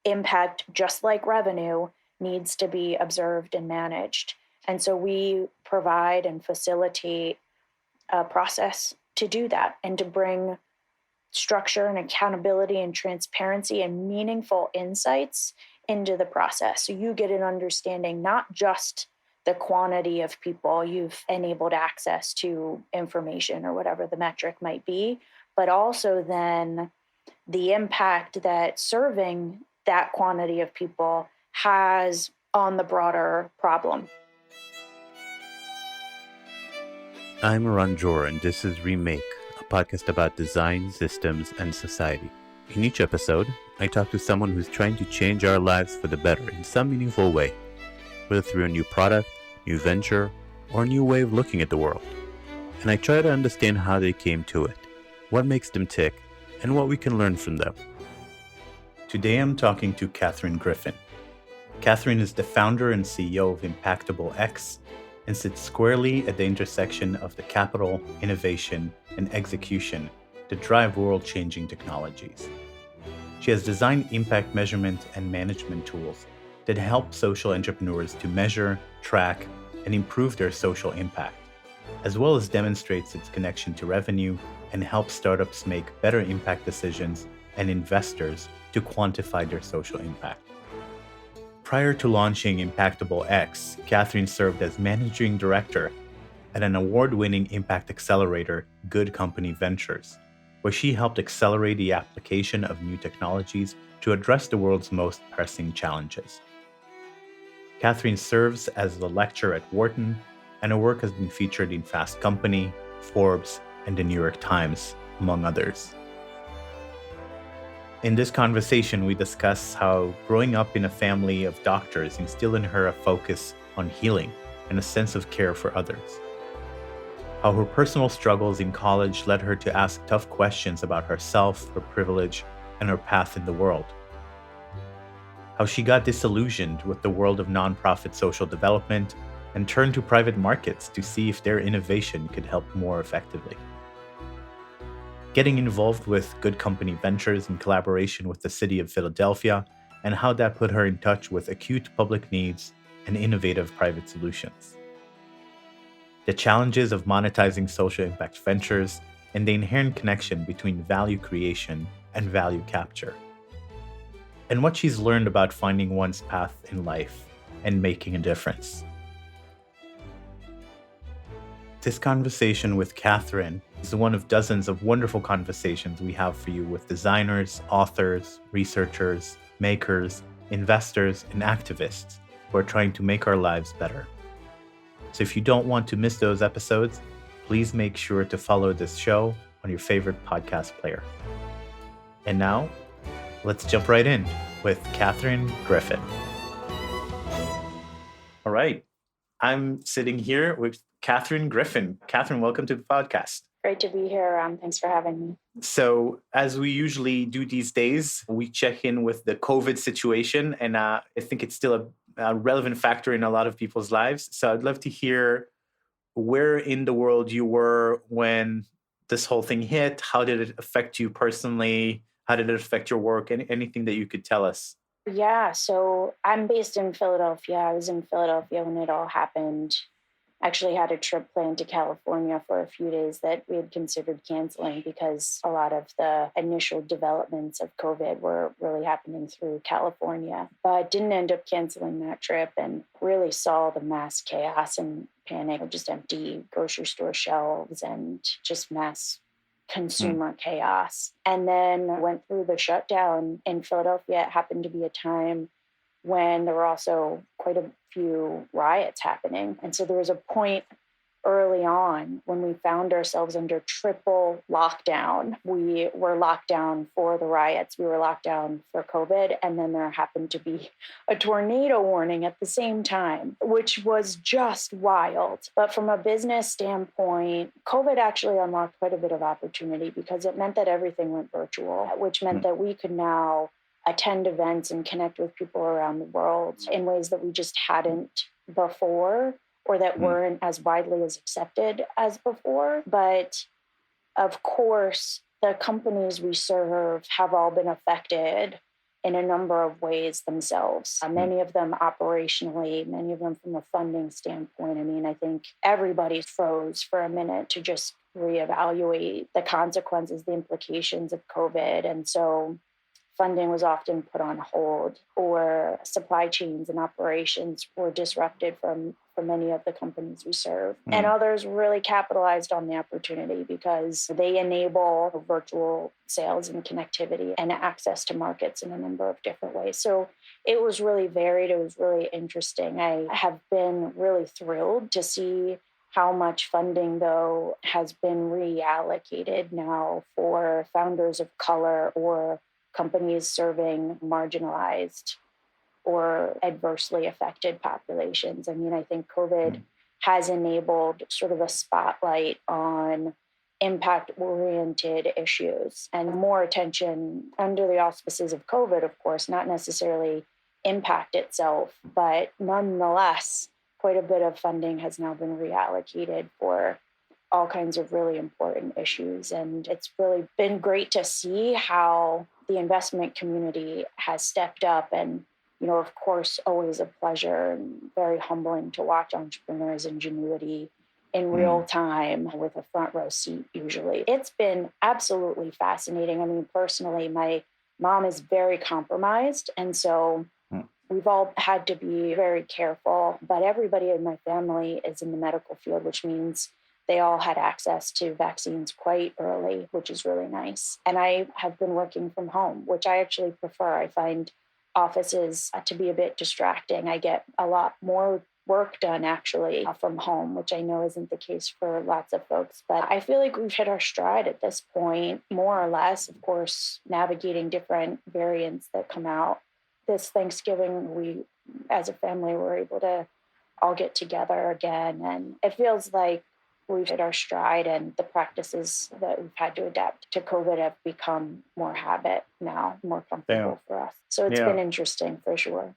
impact, just like revenue, needs to be observed and managed. And so we provide and facilitate a process to do that and to bring structure and accountability and transparency and meaningful insights into the process. So you get an understanding, not just the quantity of people you've enabled access to information or whatever the metric might be, but also then the impact that serving that quantity of people has on the broader problem. I'm Ranjor, and this is Remake, a podcast about design, systems, and society. In each episode, I talk to someone who's trying to change our lives for the better in some meaningful way, whether through a new product, new venture, or a new way of looking at the world. And I try to understand how they came to it, what makes them tick, and what we can learn from them. Today I'm talking to Catherine Griffin. Catherine is the founder and CEO of ImpactableX and sits squarely at the intersection of the capital, innovation, and execution to drive world-changing technologies. She has designed impact measurement and management tools that help social entrepreneurs to measure, track, and improve their social impact, as well as demonstrates its connection to revenue and helps startups make better impact decisions and investors to quantify their social impact. Prior to launching ImpactableX, Catherine served as managing director at an award-winning impact accelerator, GoodCompany Ventures, where she helped accelerate the application of new technologies to address the world's most pressing challenges. Catherine serves as a lecturer at Wharton, and her work has been featured in FastCompany, Forbes, and the New York Times, among others. In this conversation, we discuss how growing up in a family of doctors instilled in her a focus on healing and a sense of care for others. How her personal struggles in college led her to ask tough questions about herself, her privilege, and her path in the world. How she got disillusioned with the world of nonprofit social development and turned to private markets to see if their innovation could help more effectively. Getting involved with GoodCompany Ventures in collaboration with the city of Philadelphia, and how that put her in touch with acute public needs and innovative private solutions. The challenges of monetizing social impact ventures and the inherent connection between value creation and value capture. And what she's learned about finding one's path in life and making a difference. This conversation with Catherine is one of dozens of wonderful conversations we have for you with designers, authors, researchers, makers, investors, and activists who are trying to make our lives better. So if you don't want to miss those episodes, please make sure to follow this show on your favorite podcast player. And now, let's jump right in with Catherine Griffin. All right, I'm sitting here with Catherine Griffin. Catherine, welcome to the podcast. Great to be here. Thanks for having me. So as we usually do these days, we check in with the COVID situation, and I think it's still a relevant factor in a lot of people's lives. So I'd love to hear where in the world you were when this whole thing hit. How did it affect you personally? How did it affect your work? Anything that you could tell us? Yeah, so I'm based in Philadelphia. I was in Philadelphia when it all happened. Actually had a trip planned to California for a few days that we had considered canceling because a lot of the initial developments of COVID were really happening through California. But didn't end up canceling that trip and really saw the mass chaos and panic, just empty grocery store shelves and just mass consumer chaos. And then went through the shutdown in Philadelphia. It happened to be a time when there were also quite a few riots happening. And so there was a point early on when we found ourselves under triple lockdown. We were locked down for the riots, we were locked down for COVID, and then there happened to be a tornado warning at the same time, which was just wild. But from a business standpoint, COVID actually unlocked quite a bit of opportunity because it meant that everything went virtual, which meant that we could now attend events and connect with people around the world in ways that we just hadn't before, or that weren't as widely as accepted as before. But of course, the companies we serve have all been affected in a number of ways themselves, many of them operationally, many of them from a funding standpoint. I mean, I think everybody froze for a minute to just reevaluate the consequences, the implications of COVID. And so funding was often put on hold, or supply chains and operations were disrupted for many of the companies we serve. And others really capitalized on the opportunity because they enable virtual sales and connectivity and access to markets in a number of different ways. So it was really varied. It was really interesting. I have been really thrilled to see how much funding, though, has been reallocated now for founders of color or companies serving marginalized or adversely affected populations. I mean, I think COVID has enabled sort of a spotlight on impact-oriented issues and more attention under the auspices of COVID, of course, not necessarily impact itself, but nonetheless, quite a bit of funding has now been reallocated for all kinds of really important issues. And it's really been great to see how the investment community has stepped up. And, you know, of course, always a pleasure and very humbling to watch entrepreneurs' ingenuity in real time with a front row seat usually. It's been absolutely fascinating. I mean, personally, my mom is very compromised. And so we've all had to be very careful. But everybody in my family is in the medical field, which means they all had access to vaccines quite early, which is really nice. And I have been working from home, which I actually prefer. I find offices to be a bit distracting. I get a lot more work done actually from home, which I know isn't the case for lots of folks. But I feel like we've hit our stride at this point, more or less, of course, navigating different variants that come out. This Thanksgiving, we as a family were able to all get together again. And it feels like we've hit our stride, and the practices that we've had to adapt to COVID have become more habit now, more comfortable for us. So it's been interesting for sure.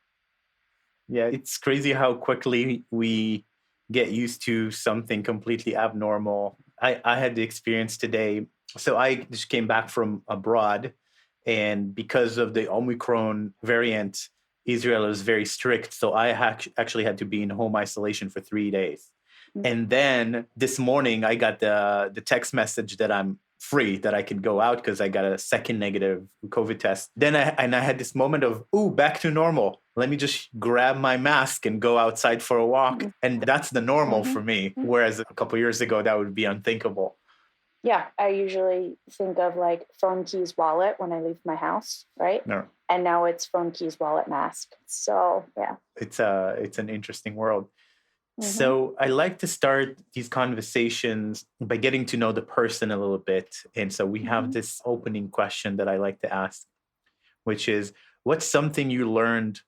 Yeah, it's crazy how quickly we get used to something completely abnormal. I had the experience today. So I just came back from abroad, and because of the Omicron variant, Israel is very strict. So I actually had to be in home isolation for 3 days. And then this morning, I got the text message that I'm free, that I could go out because I got a second negative COVID test. Then I had this moment of, back to normal. Let me just grab my mask and go outside for a walk. And that's the normal for me. Whereas a couple of years ago, that would be unthinkable. Yeah, I usually think of like phone, keys, wallet when I leave my house, right? No. And now it's phone, keys, wallet, mask. So, yeah. It's an interesting world. So I like to start these conversations by getting to know the person a little bit. And so we have this opening question that I like to ask, which is, what's something you learned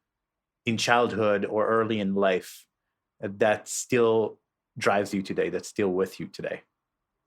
in childhood or early in life that still drives you today, that's still with you today?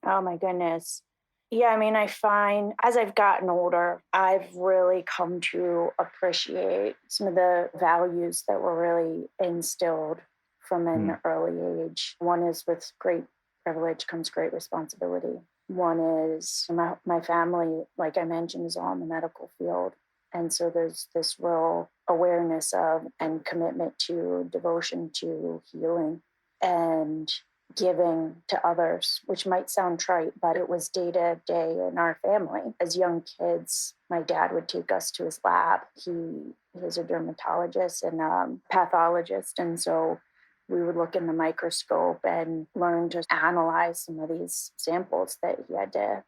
Oh, my goodness. Yeah, I mean, I find as I've gotten older, I've really come to appreciate some of the values that were really instilled from an early age. One is, with great privilege comes great responsibility. One is my family, like I mentioned, is all in the medical field. And so there's this real awareness of and commitment to devotion to healing and giving to others, which might sound trite, but it was day to day in our family. As young kids, my dad would take us to his lab. He is a dermatologist and pathologist. And so we would look in the microscope and learn to analyze some of these samples that he had to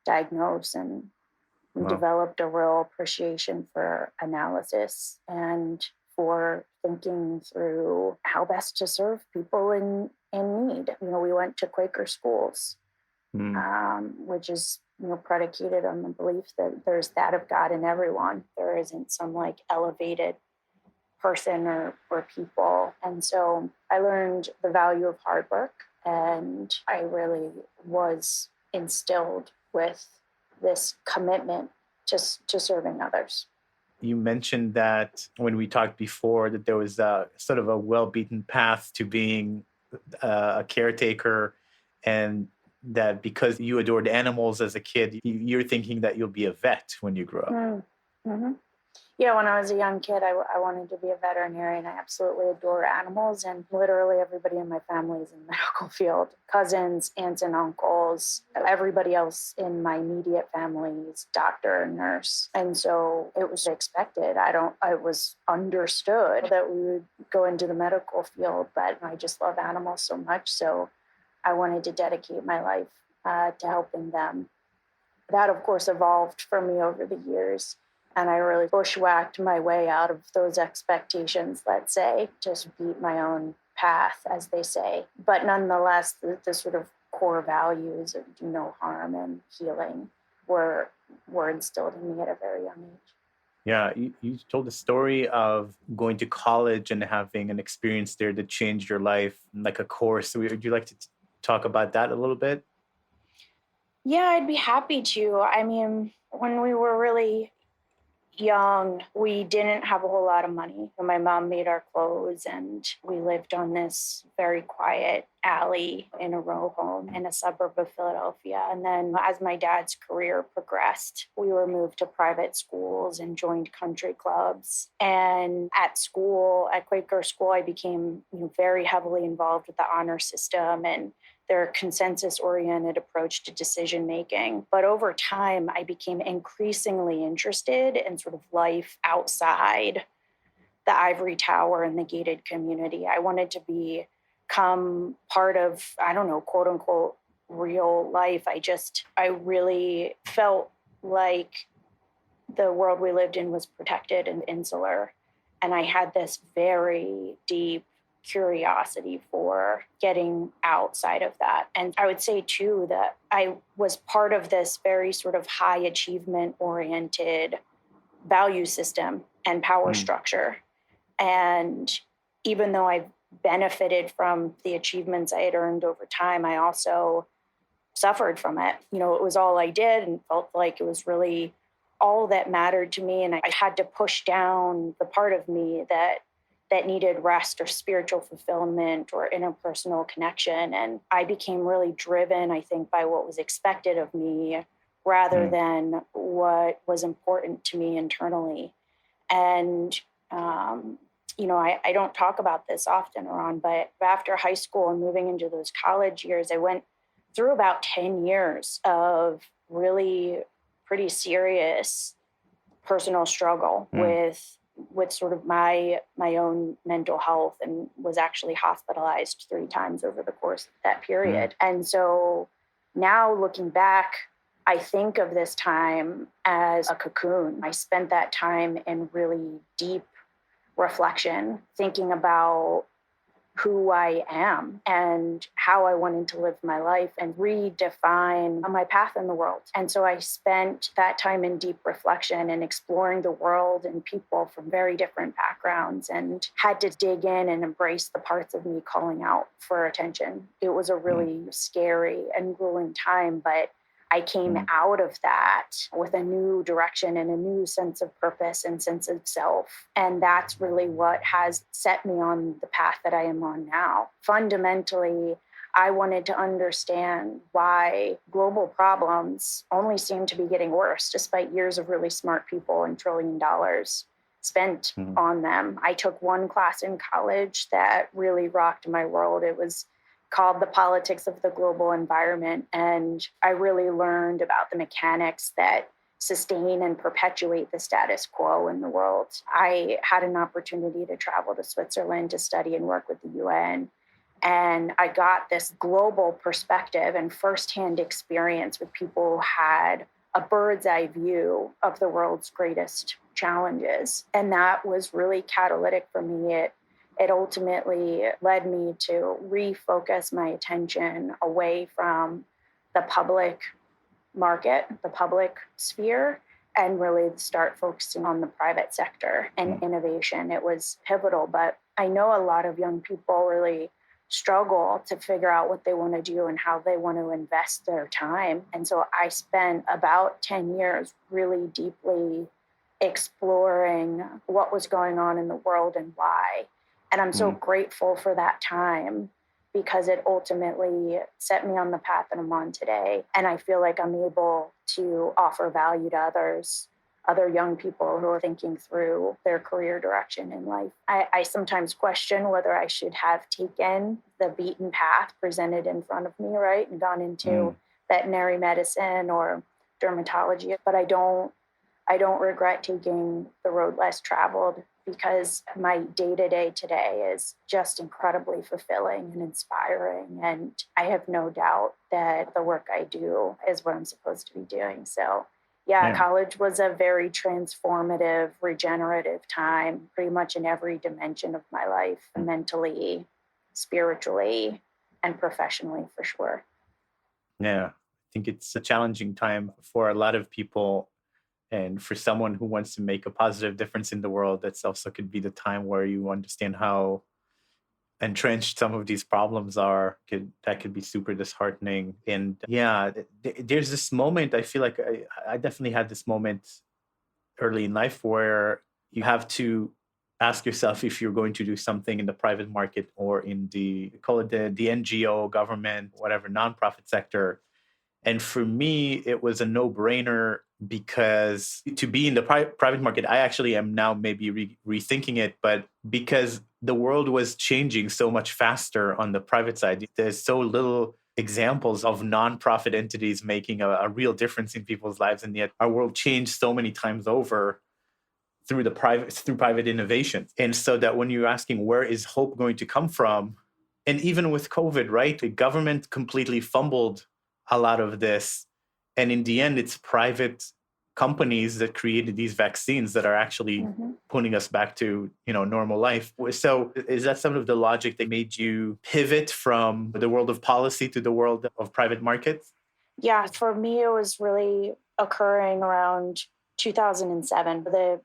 diagnose. And we developed a real appreciation for analysis and for thinking through how best to serve people in need. You know, we went to Quaker schools, which is, you know, predicated on the belief that there's that of God in everyone. There isn't some like elevated person or people. And so I learned the value of hard work, and I really was instilled with this commitment to serving others. You mentioned that when we talked before that there was a sort of a well-beaten path to being a caretaker, and that because you adored animals as a kid, you're thinking that you'll be a vet when you grow up. Yeah, when I was a young kid, I wanted to be a veterinarian. I absolutely adore animals, and literally everybody in my family is in the medical field. Cousins, aunts and uncles, everybody else in my immediate family is doctor and nurse. And so it was expected. It was understood that we would go into the medical field, but I just love animals so much. So I wanted to dedicate my life to helping them. That, of course, evolved for me over the years. And I really bushwhacked my way out of those expectations, let's say, just beat my own path, as they say. But nonetheless, the sort of core values of do no harm and healing were instilled in me at a very young age. Yeah, you told the story of going to college and having an experience there that changed your life, like a course. Would you like to talk about that a little bit? Yeah, I'd be happy to. I mean, when we were really young, we didn't have a whole lot of money. My mom made our clothes, and we lived on this very quiet alley in a row home in a suburb of Philadelphia. And then as my dad's career progressed, we were moved to private schools and joined country clubs. And at school, at Quaker school, I became very heavily involved with the honor system and their consensus-oriented approach to decision-making. But over time, I became increasingly interested in sort of life outside the ivory tower and the gated community. I wanted to become part of, I don't know, quote unquote, real life. I really felt like the world we lived in was protected and insular. And I had this very deep curiosity for getting outside of that. And I would say, too, that I was part of this very sort of high achievement oriented value system and power structure. And even though I benefited from the achievements I had earned over time, I also suffered from it. It was all I did and felt like it was really all that mattered to me. And I had to push down the part of me that needed rest or spiritual fulfillment or interpersonal connection. And I became really driven, I think, by what was expected of me rather than what was important to me internally. And, I don't talk about this often, Ron, but after high school and moving into those college years, I went through about 10 years of really pretty serious personal struggle with sort of my own mental health, and was actually hospitalized 3 times over the course of that period. And so now looking back, I think of this time as a cocoon. I spent that time in really deep reflection, thinking about who I am and how I wanted to live my life and redefine my path in the world. And so I spent that time in deep reflection and exploring the world and people from very different backgrounds, and had to dig in and embrace the parts of me calling out for attention. It was a really scary and grueling time, but I came out of that with a new direction and a new sense of purpose and sense of self. And that's really what has set me on the path that I am on now. Fundamentally, I wanted to understand why global problems only seem to be getting worse, despite years of really smart people and $1 trillion spent on them. I took one class in college that really rocked my world. It was called The Politics of the Global Environment. And I really learned about the mechanics that sustain and perpetuate the status quo in the world. I had an opportunity to travel to Switzerland to study and work with the UN. And I got this global perspective and firsthand experience with people who had a bird's eye view of the world's greatest challenges. And that was really catalytic for me. It ultimately led me to refocus my attention away from the public market, the public sphere, and really start focusing on the private sector and innovation. It was pivotal, but I know a lot of young people really struggle to figure out what they want to do and how they want to invest their time. And so I spent about 10 years really deeply exploring what was going on in the world and why. And I'm so grateful for that time, because it ultimately set me on the path that I'm on today. And I feel like I'm able to offer value to others other young people who are thinking through their career direction in life. I sometimes question whether I should have taken the beaten path presented in front of me, right, and gone into veterinary medicine or dermatology, but I don't regret taking the road less traveled because my day-to-day today is just incredibly fulfilling and inspiring. And I have no doubt that the work I do is what I'm supposed to be doing. So yeah, college was a very transformative, regenerative time, pretty much in every dimension of my life, mentally, spiritually, and professionally for sure. Yeah, I think it's a challenging time for a lot of people. And for someone who wants to make a positive difference in the world, that's also could be the time where you understand how entrenched some of these problems are. That could be super disheartening. And yeah, there's this moment, I feel like I definitely had this moment early in life where you have to ask yourself if you're going to do something in the private market or in call it the NGO, government, whatever, nonprofit sector. And for me, it was a no-brainer because to be in the private market, I actually am now maybe rethinking it, but because the world was changing so much faster on the private side, there's so little examples of nonprofit entities making a real difference in people's lives. And yet our world changed so many times over through private innovation. And so that when you're asking where is hope going to come from, and even with COVID, right, the government completely fumbled a lot of this. And in the end, it's private companies that created these vaccines that are actually putting us back to, normal life. So is that some of the logic that made you pivot from the world of policy to the world of private markets? Yeah, for me, it was really occurring around 2007. The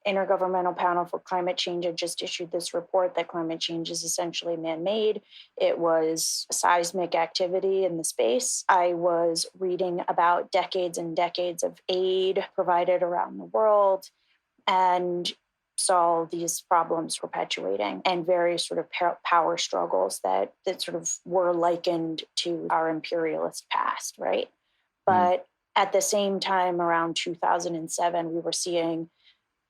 Intergovernmental Panel for Climate Change had just issued this report that climate change is essentially man-made. It was seismic activity in the space. I was reading about decades and decades of aid provided around the world and saw these problems perpetuating and various sort of power struggles that sort of were likened to our imperialist past, right? But at the same time, around 2007, we were seeing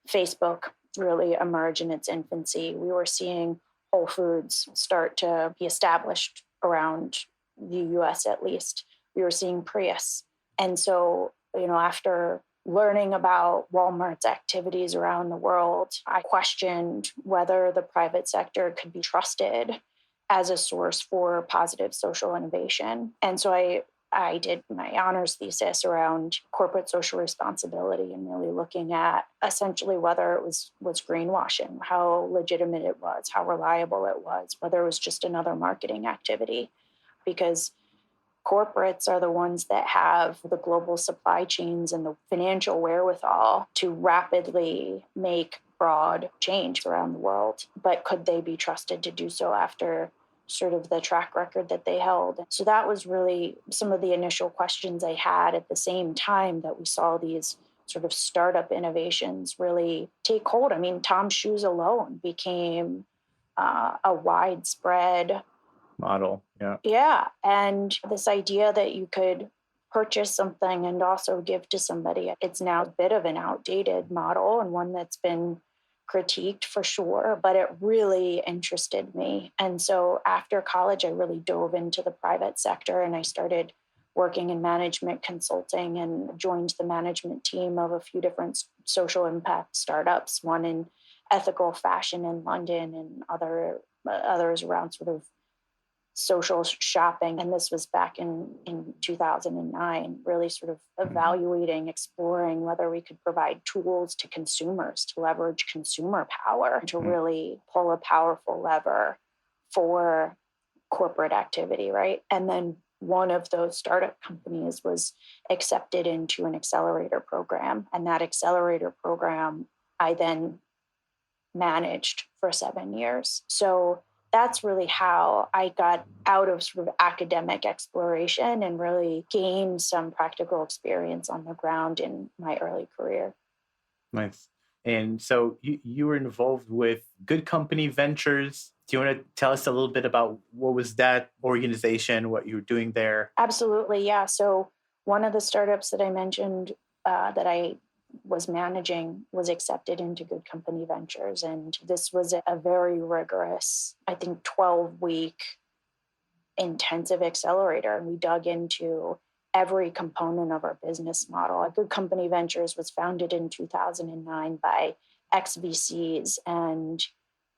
Facebook really emerge in its infancy. We were seeing Whole Foods start to be established around the US at least. We were seeing Prius. And so, after learning about Walmart's activities around the world, I questioned whether the private sector could be trusted as a source for positive social innovation. And so I did my honors thesis around corporate social responsibility and really looking at essentially whether it was greenwashing, how legitimate it was, how reliable it was, whether it was just another marketing activity. Because corporates are the ones that have the global supply chains and the financial wherewithal to rapidly make broad change around the world. But could they be trusted to do so after sort of the track record that they held? So that was really some of the initial questions I had at the same time that we saw these sort of startup innovations really take hold. I mean, Tom's Shoes alone became a widespread model. Yeah. Yeah. And this idea that you could purchase something and also give to somebody, it's now a bit of an outdated model and one that's been critiqued for sure, but it really interested me. And so after college, I really dove into the private sector and I started working in management consulting and joined the management team of a few different social impact startups, one in ethical fashion in London and others around sort of social shopping. And this was back in 2009, really sort of evaluating, exploring whether we could provide tools to consumers to leverage consumer power, to really pull a powerful lever for corporate activity, right? And then one of those startup companies was accepted into an accelerator program. And that accelerator program, I then managed for 7 years. So that's really how I got out of sort of academic exploration and really gained some practical experience on the ground in my early career. Nice. And so you were involved with GoodCompany Ventures. Do you want to tell us a little bit about what was that organization, what you were doing there? Absolutely, yeah. So one of the startups that I mentioned that I was managing was accepted into GoodCompany Ventures. And this was a very rigorous, I think, 12-week intensive accelerator. And we dug into every component of our business model. GoodCompany Ventures was founded in 2009 by ex-VCs and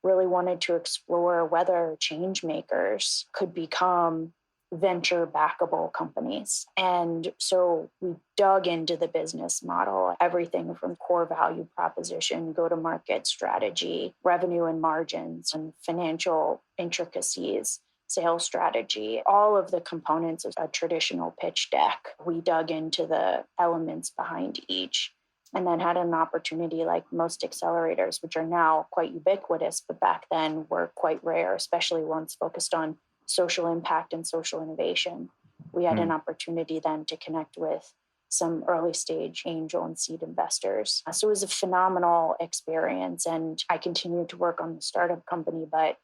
really wanted to explore whether change makers could become venture backable companies. And so we dug into the business model, everything from core value proposition, go-to-market strategy, revenue and margins, and financial intricacies, sales strategy, all of the components of a traditional pitch deck. We dug into the elements behind each, and then had an opportunity, like most accelerators, which are now quite ubiquitous, but back then were quite rare, especially ones focused on social impact and social innovation. We had an opportunity then to connect with some early stage angel and seed investors. So it was a phenomenal experience. And I continued to work on the startup company, but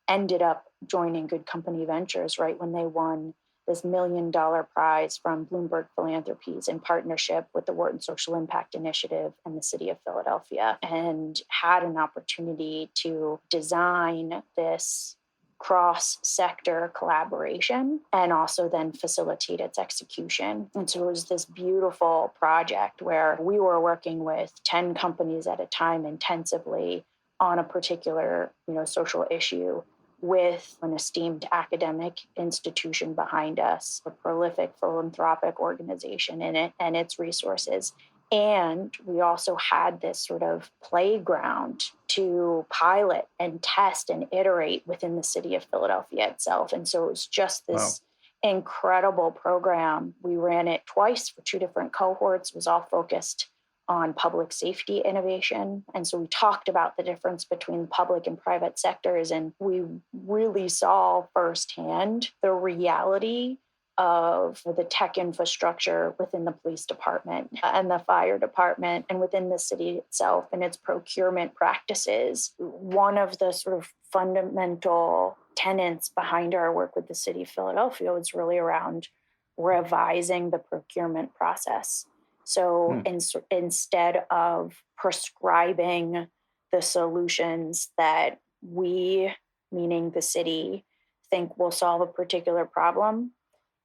ended up joining GoodCompany Ventures right when they won this $1 million prize from Bloomberg Philanthropies in partnership with the Wharton Social Impact Initiative and the city of Philadelphia, and had an opportunity to design this cross-sector collaboration and also then facilitate its execution. And so it was this beautiful project where we were working with 10 companies at a time intensively on a particular, social issue, with an esteemed academic institution behind us, a prolific philanthropic organization in it and its resources. And we also had this sort of playground to pilot and test and iterate within the city of Philadelphia itself. And so it was just this incredible program. We ran it twice for 2 different cohorts. It was all focused on public safety innovation. And so we talked about the difference between public and private sectors. And we really saw firsthand the reality of the tech infrastructure within the police department and the fire department and within the city itself and its procurement practices. One of the sort of fundamental tenets behind our work with the city of Philadelphia was really around revising the procurement process. So instead of prescribing the solutions that we, meaning the city, think will solve a particular problem,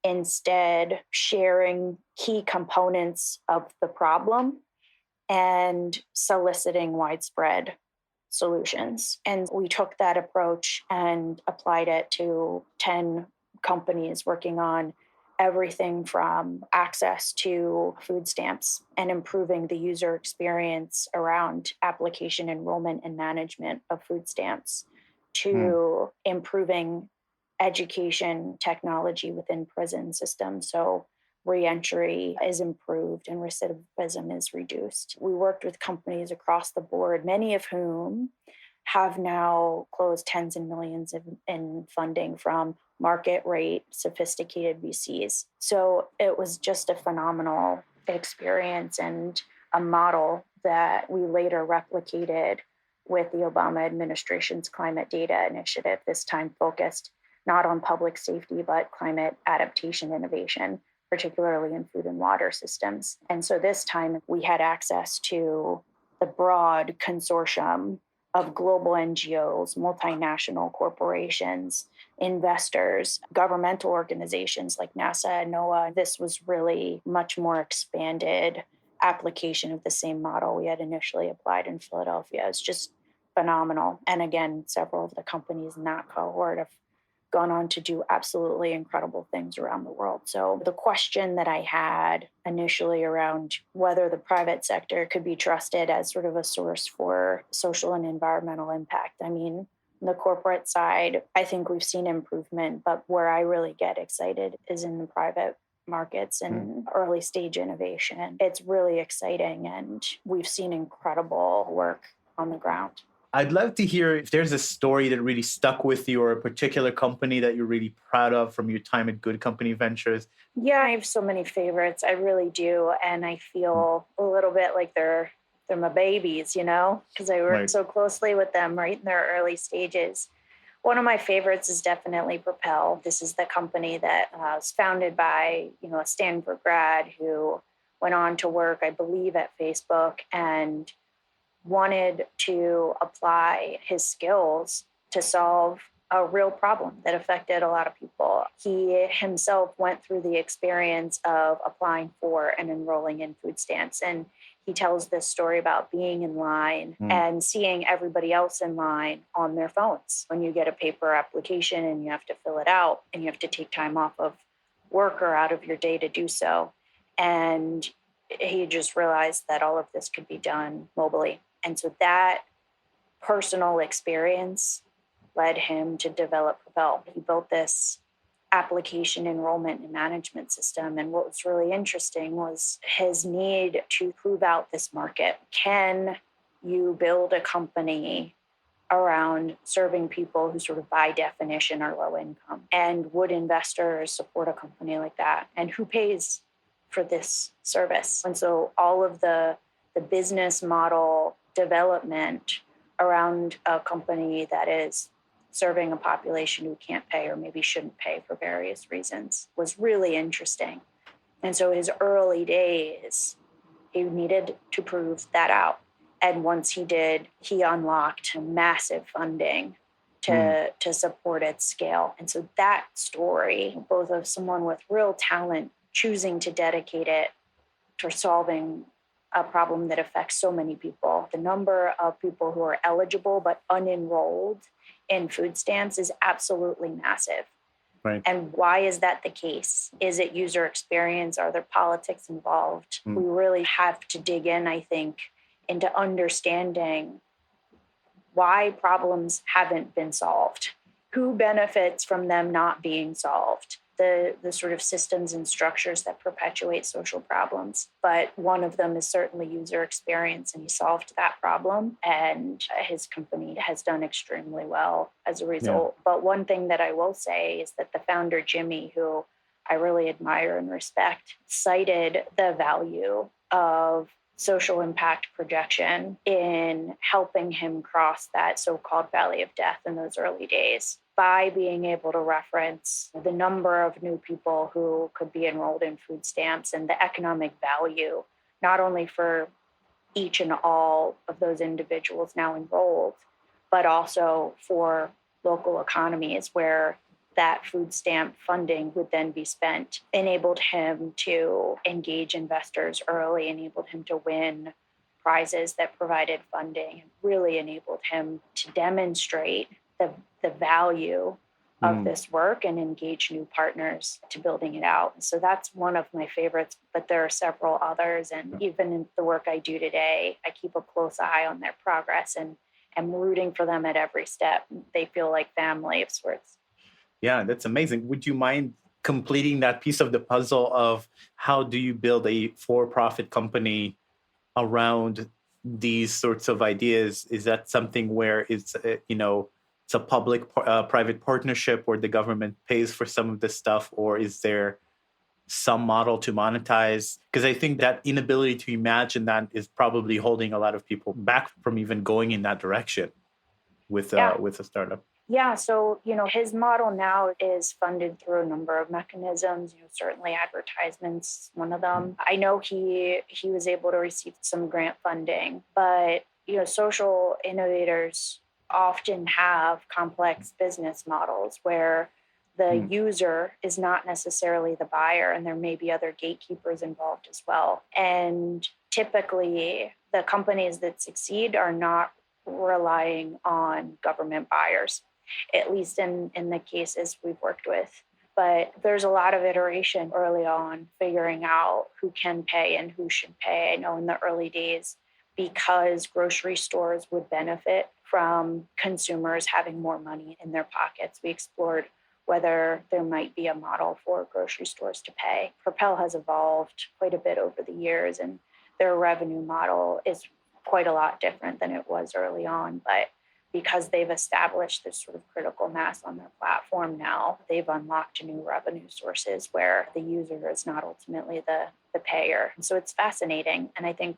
instead sharing key components of the problem and soliciting widespread solutions. And we took that approach and applied it to 10 companies working on everything from access to food stamps and improving the user experience around application, enrollment, and management of food stamps, to improving education technology within prison systems. So reentry is improved and recidivism is reduced. We worked with companies across the board, many of whom have now closed tens of millions in funding from market rate, sophisticated VCs. So it was just a phenomenal experience and a model that we later replicated with the Obama administration's climate data initiative, this time focused not on public safety, but climate adaptation innovation, particularly in food and water systems. And so this time we had access to the broad consortium of global NGOs, multinational corporations, investors, governmental organizations like NASA and NOAA. This was really much more expanded application of the same model we had initially applied in Philadelphia. It's just phenomenal. And again, several of the companies in that cohort have gone on to do absolutely incredible things around the world. So the question that I had initially around whether the private sector could be trusted as sort of a source for social and environmental impact. I mean, the corporate side, I think we've seen improvement, but where I really get excited is in the private markets and early stage innovation. It's really exciting, and we've seen incredible work on the ground. I'd love to hear if there's a story that really stuck with you, or a particular company that you're really proud of from your time at GoodCompany Ventures. Yeah, I have so many favorites. I really do. And I feel a little bit like they're my babies, because I worked so closely with them right in their early stages. One of my favorites is definitely Propel. This is the company that was founded by, a Stanford grad who went on to work, I believe, at Facebook and wanted to apply his skills to solve a real problem that affected a lot of people. He himself went through the experience of applying for and enrolling in food stamps. And he tells this story about being in line and seeing everybody else in line on their phones. When you get a paper application and you have to fill it out and you have to take time off of work or out of your day to do so. And he just realized that all of this could be done mobily. And so that personal experience led him to develop Propel. He built this application enrollment and management system. And what was really interesting was his need to prove out this market. Can you build a company around serving people who sort of by definition are low income? And would investors support a company like that? And who pays for this service? And so all of the business model development around a company that is serving a population who can't pay or maybe shouldn't pay for various reasons was really interesting. And so his early days, he needed to prove that out. And once he did, he unlocked massive funding to support its scale. And so that story, both of someone with real talent choosing to dedicate it to solving a problem that affects so many people. The number of people who are eligible but unenrolled in food stamps is absolutely massive. Right. And why is that the case? Is it user experience? Are there politics involved? We really have to dig in, I think, into understanding why problems haven't been solved, who benefits from them not being solved, the sort of systems and structures that perpetuate social problems. But one of them is certainly user experience, and he solved that problem. And his company has done extremely well as a result. Yeah. But one thing that I will say is that the founder, Jimmy, who I really admire and respect, cited the value of social impact projection in helping him cross that so-called valley of death in those early days by being able to reference the number of new people who could be enrolled in food stamps and the economic value, not only for each and all of those individuals now enrolled, but also for local economies where that food stamp funding would then be spent, enabled him to engage investors early, enabled him to win prizes that provided funding, and really enabled him to demonstrate the value of this work and engage new partners to building it out. So that's one of my favorites, but there are several others. And even in the work I do today, I keep a close eye on their progress and am rooting for them at every step. They feel like family of sorts. Yeah, that's amazing. Would you mind completing that piece of the puzzle of how do you build a for-profit company around these sorts of ideas? Is that something where it's, it's a public-private partnership where the government pays for some of this stuff, or is there some model to monetize? Because I think that inability to imagine that is probably holding a lot of people back from even going in that direction with a startup. Yeah, so, his model now is funded through a number of mechanisms, certainly advertisements, one of them. I know he was able to receive some grant funding, but, social innovators often have complex business models where the user is not necessarily the buyer, and there may be other gatekeepers involved as well. And typically, the companies that succeed are not relying on government buyers, at least in the cases we've worked with. But there's a lot of iteration early on, figuring out who can pay and who should pay. I know in the early days, because grocery stores would benefit from consumers having more money in their pockets, we explored whether there might be a model for grocery stores to pay. Propel has evolved quite a bit over the years, and their revenue model is quite a lot different than it was early on. But because they've established this sort of critical mass on their platform now, they've unlocked new revenue sources where the user is not ultimately the payer. And so it's fascinating, and I think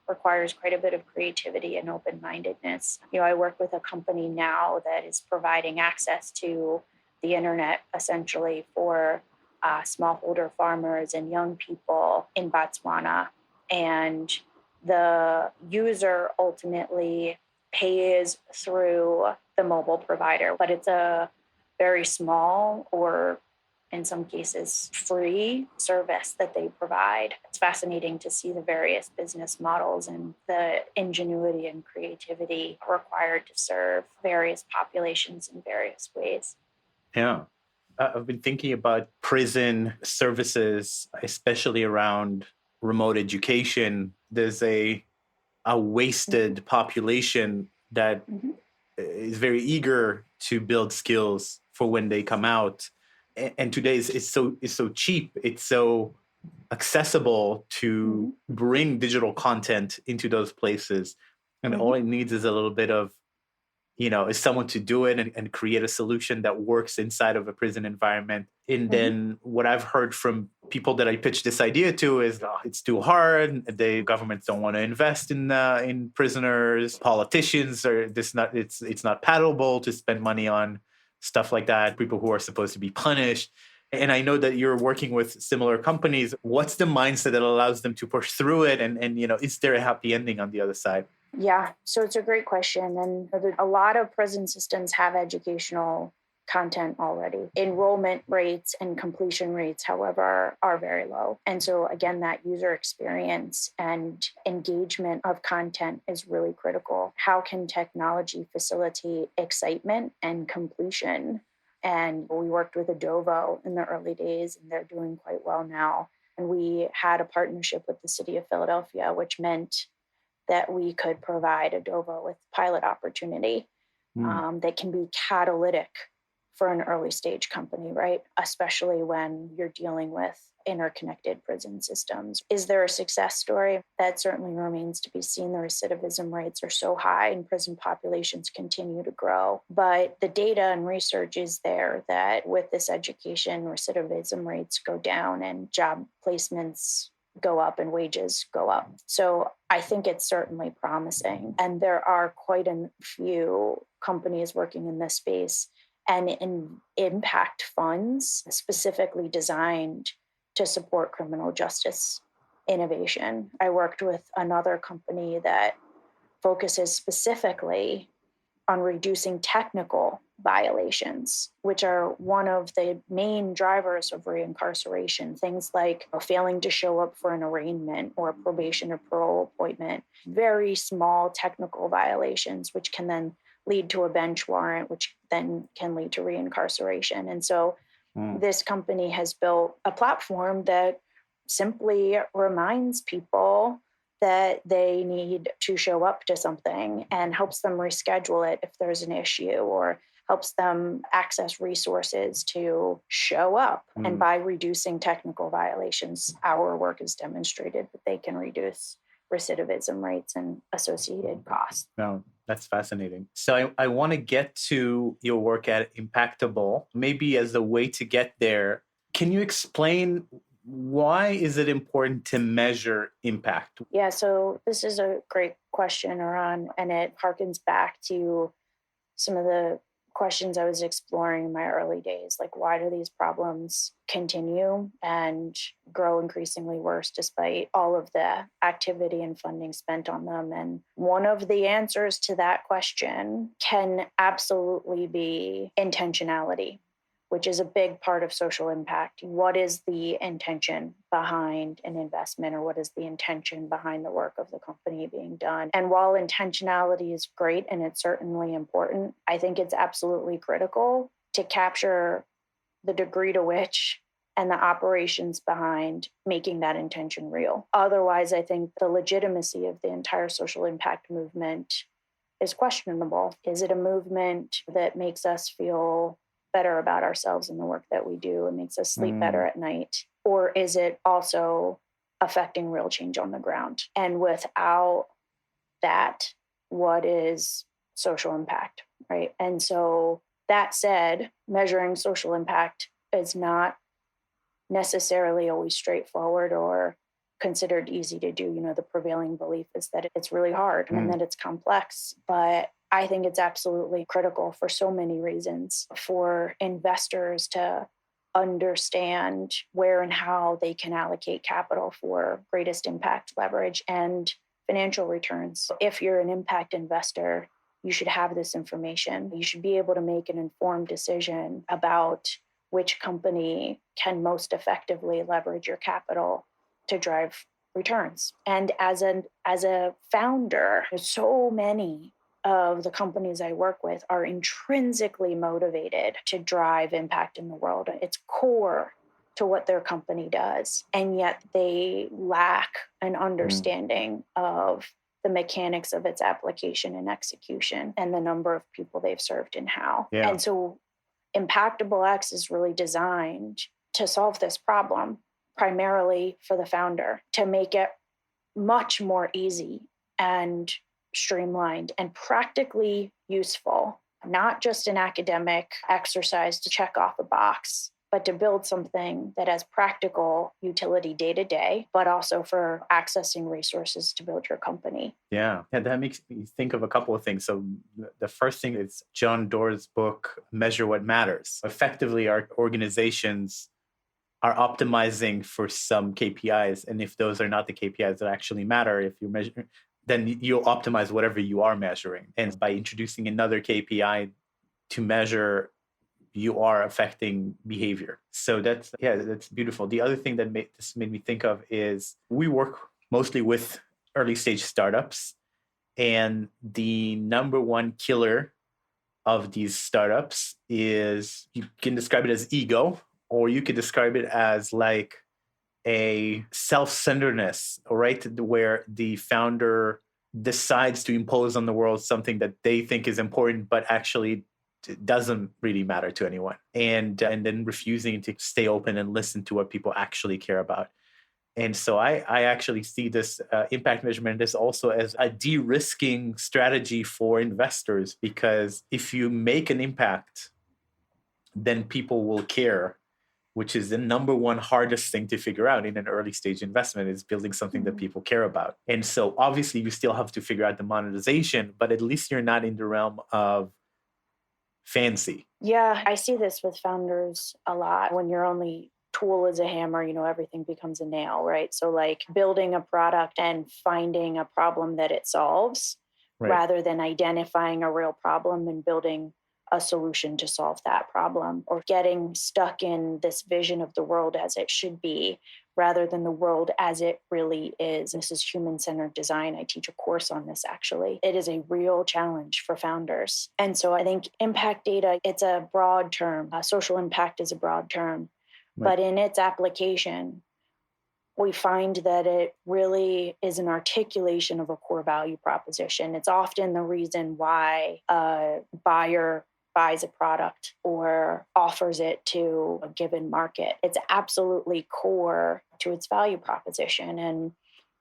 requires quite a bit of creativity and open-mindedness. I work with a company now that is providing access to the internet essentially for smallholder farmers and young people in Botswana. And the user ultimately pays through the mobile provider, but it's a very small or in some cases free service that they provide. It's fascinating to see the various business models and the ingenuity and creativity required to serve various populations in various ways. Yeah. I've been thinking about prison services, especially around remote education. There's a wasted population that is very eager to build skills for when they come out. And today is so cheap. It's so accessible to bring digital content into those places. And all it needs is a little bit of, is someone to do it and create a solution that works inside of a prison environment. And then what I've heard from people that I pitched this idea to is, it's too hard. The governments don't want to invest in prisoners. Politicians are it's not palatable to spend money on stuff like that. People who are supposed to be punished. And I know that you're working with similar companies. What's the mindset that allows them to push through it? And is there a happy ending on the other side? Yeah, so it's a great question. And a lot of prison systems have educational content already. Enrollment rates and completion rates, however, are very low. And so again, that user experience and engagement of content is really critical. How can technology facilitate excitement and completion? And we worked with Adovo in the early days, and they're doing quite well now. And we had a partnership with the city of Philadelphia, which meant that we could provide Adovo with pilot opportunity that can be catalytic for an early stage company, right? Especially when you're dealing with interconnected prison systems. Is there a success story? That certainly remains to be seen. The recidivism rates are so high and prison populations continue to grow. But the data and research is there that with this education, recidivism rates go down and job placements go up and wages go up. So I think it's certainly promising. And there are quite a few companies working in this space and in impact funds specifically designed to support criminal justice innovation. I worked with another company that focuses specifically on reducing technical violations, which are one of the main drivers of reincarceration. Things like failing to show up for an arraignment or a probation or parole appointment, very small technical violations, which can then lead to a bench warrant, which then can lead to reincarceration. And so this company has built a platform that simply reminds people that they need to show up to something and helps them reschedule it if there's an issue, or helps them access resources to show up. And by reducing technical violations, our work has demonstrated that they can reduce recidivism rates and associated costs. No, that's fascinating. So I want to get to your work at Impactable. Maybe as a way to get there, can you explain why is it important to measure impact? Yeah, so this is a great question, Aran, and it harkens back to some of the questions I was exploring in my early days. Like, why do these problems continue and grow increasingly worse despite all of the activity and funding spent on them? And one of the answers to that question can absolutely be intentionality, which is a big part of social impact. What is the intention behind an investment, or what is the intention behind the work of the company being done? And while intentionality is great and it's certainly important, I think it's absolutely critical to capture the degree to which and the operations behind making that intention real. Otherwise, I think the legitimacy of the entire social impact movement is questionable. Is it a movement that makes us feel better about ourselves and the work that we do and makes us sleep better at night? Or is it also affecting real change on the ground? And without that, what is social impact, right? And so that said, measuring social impact is not necessarily always straightforward or considered easy to do. The prevailing belief is that it's really hard and that it's complex, but I think it's absolutely critical for so many reasons for investors to understand where and how they can allocate capital for greatest impact, leverage, and financial returns. If you're an impact investor, you should have this information. You should be able to make an informed decision about which company can most effectively leverage your capital to drive returns. And as a founder, so many of the companies I work with are intrinsically motivated to drive impact in the world. It's core to what their company does. And yet they lack an understanding of the mechanics of its application and execution and the number of people they've served and how. Yeah. And so ImpactableX is really designed to solve this problem, primarily for the founder, to make it much more easy and streamlined and practically useful, not just an academic exercise to check off a box, but to build something that has practical utility day to day, but also for accessing resources to build your company. Yeah, that makes me think of a couple of things. So the first thing is John Doerr's book, Measure What Matters. Effectively, our organizations are optimizing for some KPIs. And if those are not the KPIs that actually matter, if you measure, then you'll optimize whatever you are measuring. And by introducing another KPI to measure, you are affecting behavior. So that's beautiful. The other thing that this made me think of is we work mostly with early stage startups, and the number one killer of these startups is, you can describe it as ego, or you could describe it as like a self-centeredness, right? Where the founder decides to impose on the world something that they think is important, but actually doesn't really matter to anyone, and then refusing to stay open and listen to what people actually care about. And so I actually see this impact measurement as also as a de-risking strategy for investors, because if you make an impact, then people will care, which is the number one hardest thing to figure out in an early stage investment, is building something that people care about. And so obviously you still have to figure out the monetization, but at least you're not in the realm of fancy. Yeah, I see this with founders a lot. When your only tool is a hammer, everything becomes a nail, right? So like building a product and finding a problem that it solves, Right. rather than identifying a real problem and building a solution to solve that problem, or getting stuck in this vision of the world as it should be rather than the world as it really is. This is human-centered design. I teach a course on this, actually. It is a real challenge for founders. And so I think impact data, it's a broad term. Social impact is a broad term. Right. But in its application, we find that it really is an articulation of a core value proposition. It's often the reason why a buyer buys a product or offers it to a given market. It's absolutely core to its value proposition. And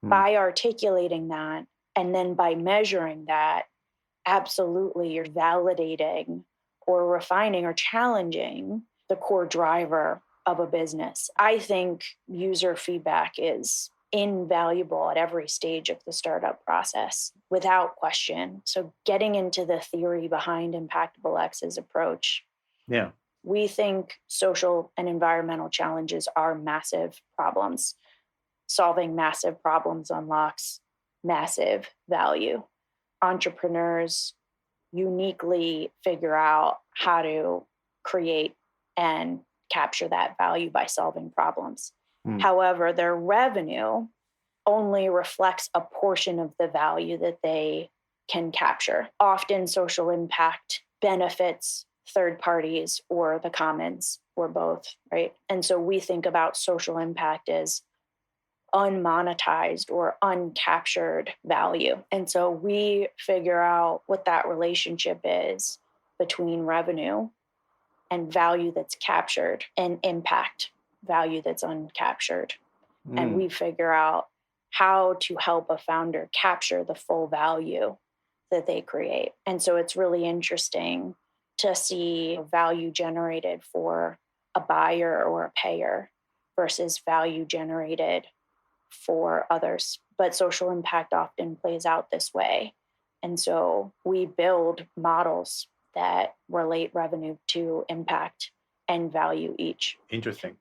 by articulating that, and then by measuring that, absolutely you're validating or refining or challenging the core driver of a business. I think user feedback is invaluable at every stage of the startup process, without question. So getting into the theory behind ImpactableX's approach, we think social and environmental challenges are massive problems. Solving massive problems unlocks massive value. Entrepreneurs uniquely figure out how to create and capture that value by solving problems. However, their revenue only reflects a portion of the value that they can capture. Often social impact benefits third parties or the commons or both, right? And so we think about social impact as unmonetized or uncaptured value. And so we figure out what that relationship is between revenue and value that's captured, and impact, value that's uncaptured. And we figure out how to help a founder capture the full value that they create. And so it's really interesting to see value generated for a buyer or a payer versus value generated for others. But social impact often plays out this way. And so we build models that relate revenue to impact and value each. Interesting.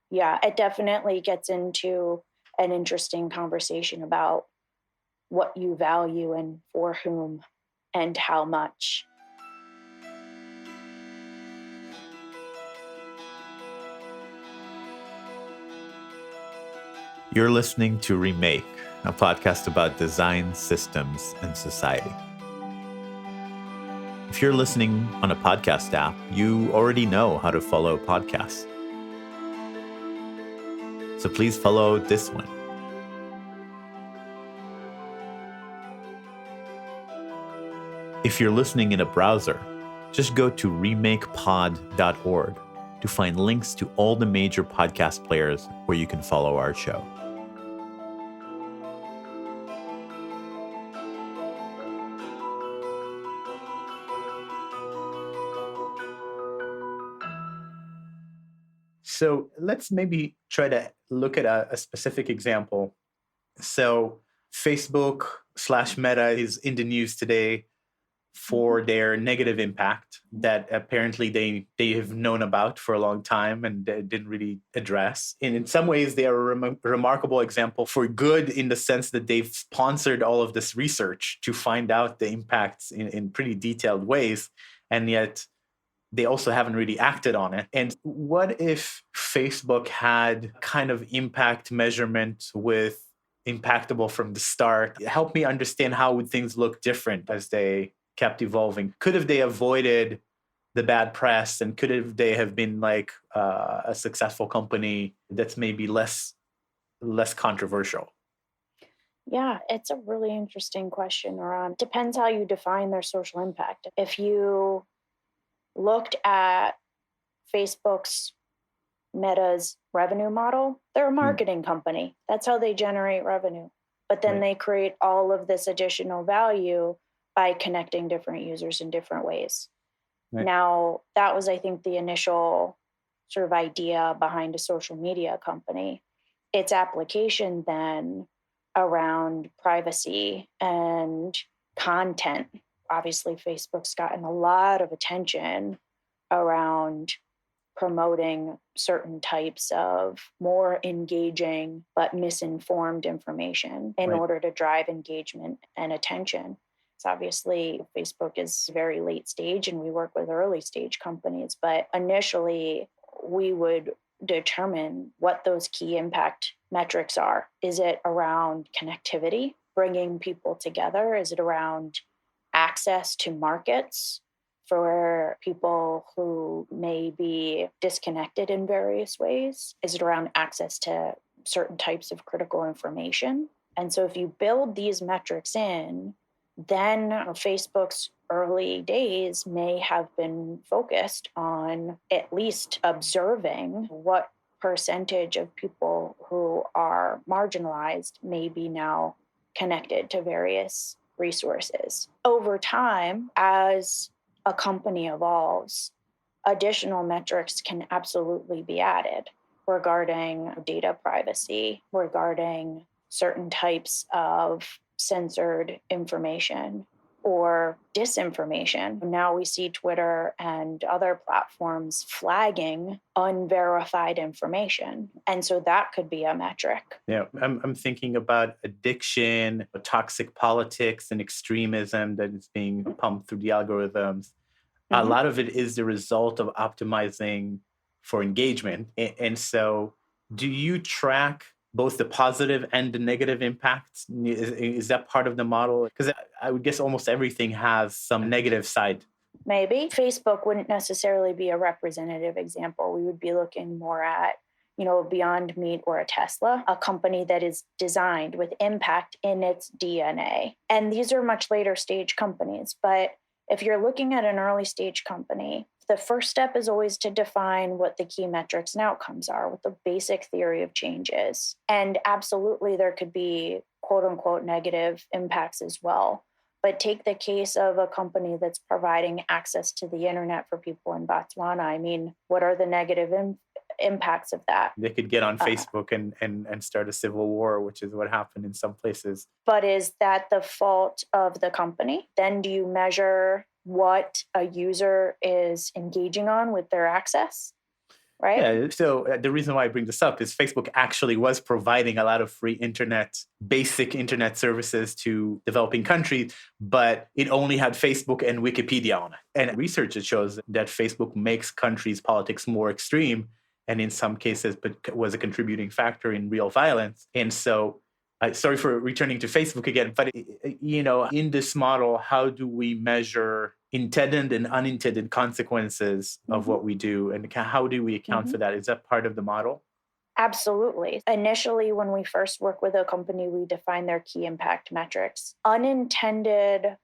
Yeah, it definitely gets into an interesting conversation about what you value and for whom and how much. You're listening to Remake, a podcast about design, systems, and society. If you're listening on a podcast app, you already know how to follow podcasts. So please follow this one. If you're listening in a browser, just go to remakepod.org to find links to all the major podcast players where you can follow our show. So let's maybe try to look at a specific example. So Facebook/Meta is in the news today for their negative impact that apparently they have known about for a long time and didn't really address. And in some ways, they are a remarkable example for good in the sense that they've sponsored all of this research to find out the impacts in pretty detailed ways. And yet they also haven't really acted on it. And what if Facebook had kind of impact measurement with Impactable from the start? Help me understand how would things look different as they kept evolving. Could have they avoided the bad press, and could have they have been like a successful company that's maybe less controversial? Yeah, it's a really interesting question, Ron. Depends how you define their social impact. If you looked at Facebook's Meta's revenue model, they're a marketing company. That's how they generate revenue. But then they create all of this additional value by connecting different users in different ways. Right. Now, that was, I think, the initial sort of idea behind a social media company. Its application then around privacy and content. Obviously, Facebook's gotten a lot of attention around promoting certain types of more engaging but misinformed information in order to drive engagement and attention. So obviously, Facebook is very late stage and we work with early stage companies, but initially we would determine what those key impact metrics are. Is it around connectivity, bringing people together? Is it around access to markets for people who may be disconnected in various ways? Is it around access to certain types of critical information? And so if you build these metrics in, then Facebook's early days may have been focused on at least observing what percentage of people who are marginalized may be now connected to various resources. Over time, as a company evolves, additional metrics can absolutely be added regarding data privacy, regarding certain types of censored information or disinformation. Now we see Twitter and other platforms flagging unverified information. And so that could be a metric. Yeah, I'm thinking about addiction, toxic politics, and extremism that is being pumped through the algorithms. Mm-hmm. A lot of it is the result of optimizing for engagement. And so do you track both the positive and the negative impacts? Is that part of the model? Because I would guess almost everything has some negative side. Maybe. Facebook wouldn't necessarily be a representative example. We would be looking more at, a Beyond Meat or a Tesla, a company that is designed with impact in its DNA. And these are much later stage companies. But if you're looking at an early stage company, the first step is always to define what the key metrics and outcomes are, what the basic theory of change is. And absolutely, there could be quote unquote negative impacts as well. But take the case of a company that's providing access to the internet for people in Botswana. I mean, what are the negative impacts of that? They could get on Facebook and start a civil war, which is what happened in some places. But is that the fault of the company? Then do you measure what a user is engaging on with their access? right? Yeah, so the reason why I bring this up is Facebook actually was providing a lot of free basic internet services to developing countries, but it only had Facebook and Wikipedia on it. And research that shows that Facebook makes countries' politics more extreme, and in some cases was a contributing factor in real violence. And so, sorry for returning to Facebook again, but in this model, how do we measure intended and unintended consequences of what we do, and how do we account for that? Is that part of the model? Absolutely. Initially, when we first work with a company, we define their key impact metrics. Unintended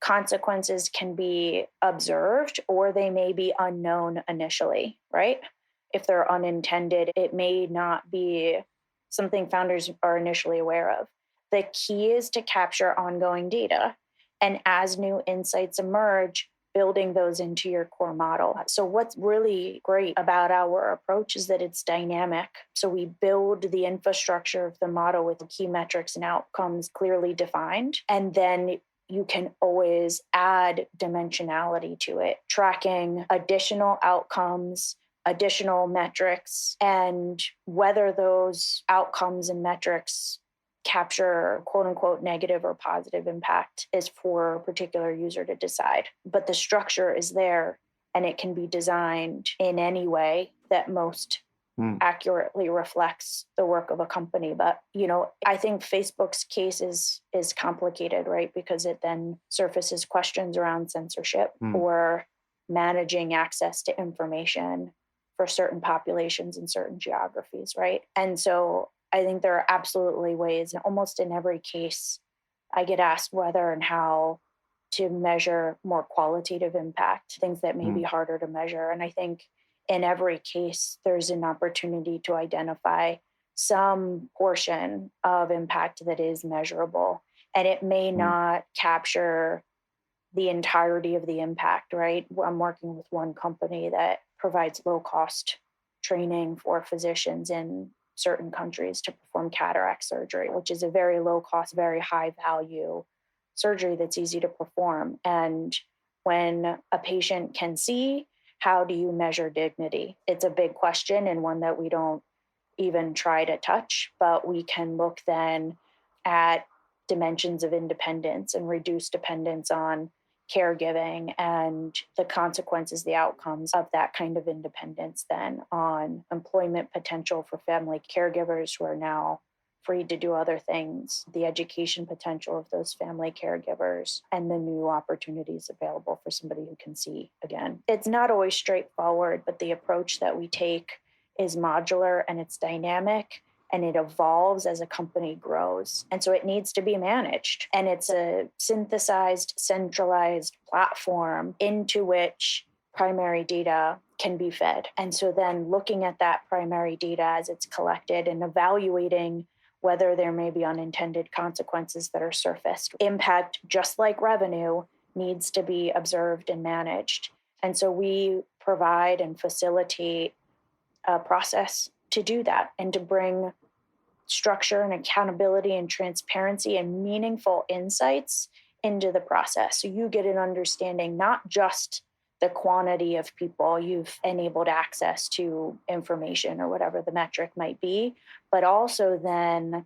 consequences can be observed, or they may be unknown initially, right? If they're unintended, it may not be something founders are initially aware of. The key is to capture ongoing data. And as new insights emerge, building those into your core model. So what's really great about our approach is that it's dynamic. So we build the infrastructure of the model with the key metrics and outcomes clearly defined. And then you can always add dimensionality to it, tracking additional outcomes, additional metrics, and whether those outcomes and metrics capture quote unquote negative or positive impact is for a particular user to decide. But the structure is there, and it can be designed in any way that most accurately reflects the work of a company. But, I think Facebook's case is complicated, right? Because it then surfaces questions around censorship or managing access to information for certain populations in certain geographies, right? And so I think there are absolutely ways, and almost in every case, I get asked whether and how to measure more qualitative impact, things that may be harder to measure. And I think in every case, there's an opportunity to identify some portion of impact that is measurable. And it may not capture the entirety of the impact, right? I'm working with one company that provides low-cost training for physicians in certain countries to perform cataract surgery, which is a very low cost, very high value surgery that's easy to perform. And when a patient can see, how do you measure dignity? It's a big question, and one that we don't even try to touch, but we can look then at dimensions of independence and reduce dependence on caregiving and the consequences, the outcomes of that kind of independence then on employment potential for family caregivers who are now free to do other things, the education potential of those family caregivers, and the new opportunities available for somebody who can see again. It's not always straightforward, but the approach that we take is modular and it's dynamic. And it evolves as a company grows. And so it needs to be managed. And it's a synthesized, centralized platform into which primary data can be fed. And so then looking at that primary data as it's collected and evaluating whether there may be unintended consequences that are surfaced. Impact, just like revenue, needs to be observed and managed. And so we provide and facilitate a process to do that and to bring structure and accountability and transparency and meaningful insights into the process. So you get an understanding, not just the quantity of people you've enabled access to information or whatever the metric might be, but also then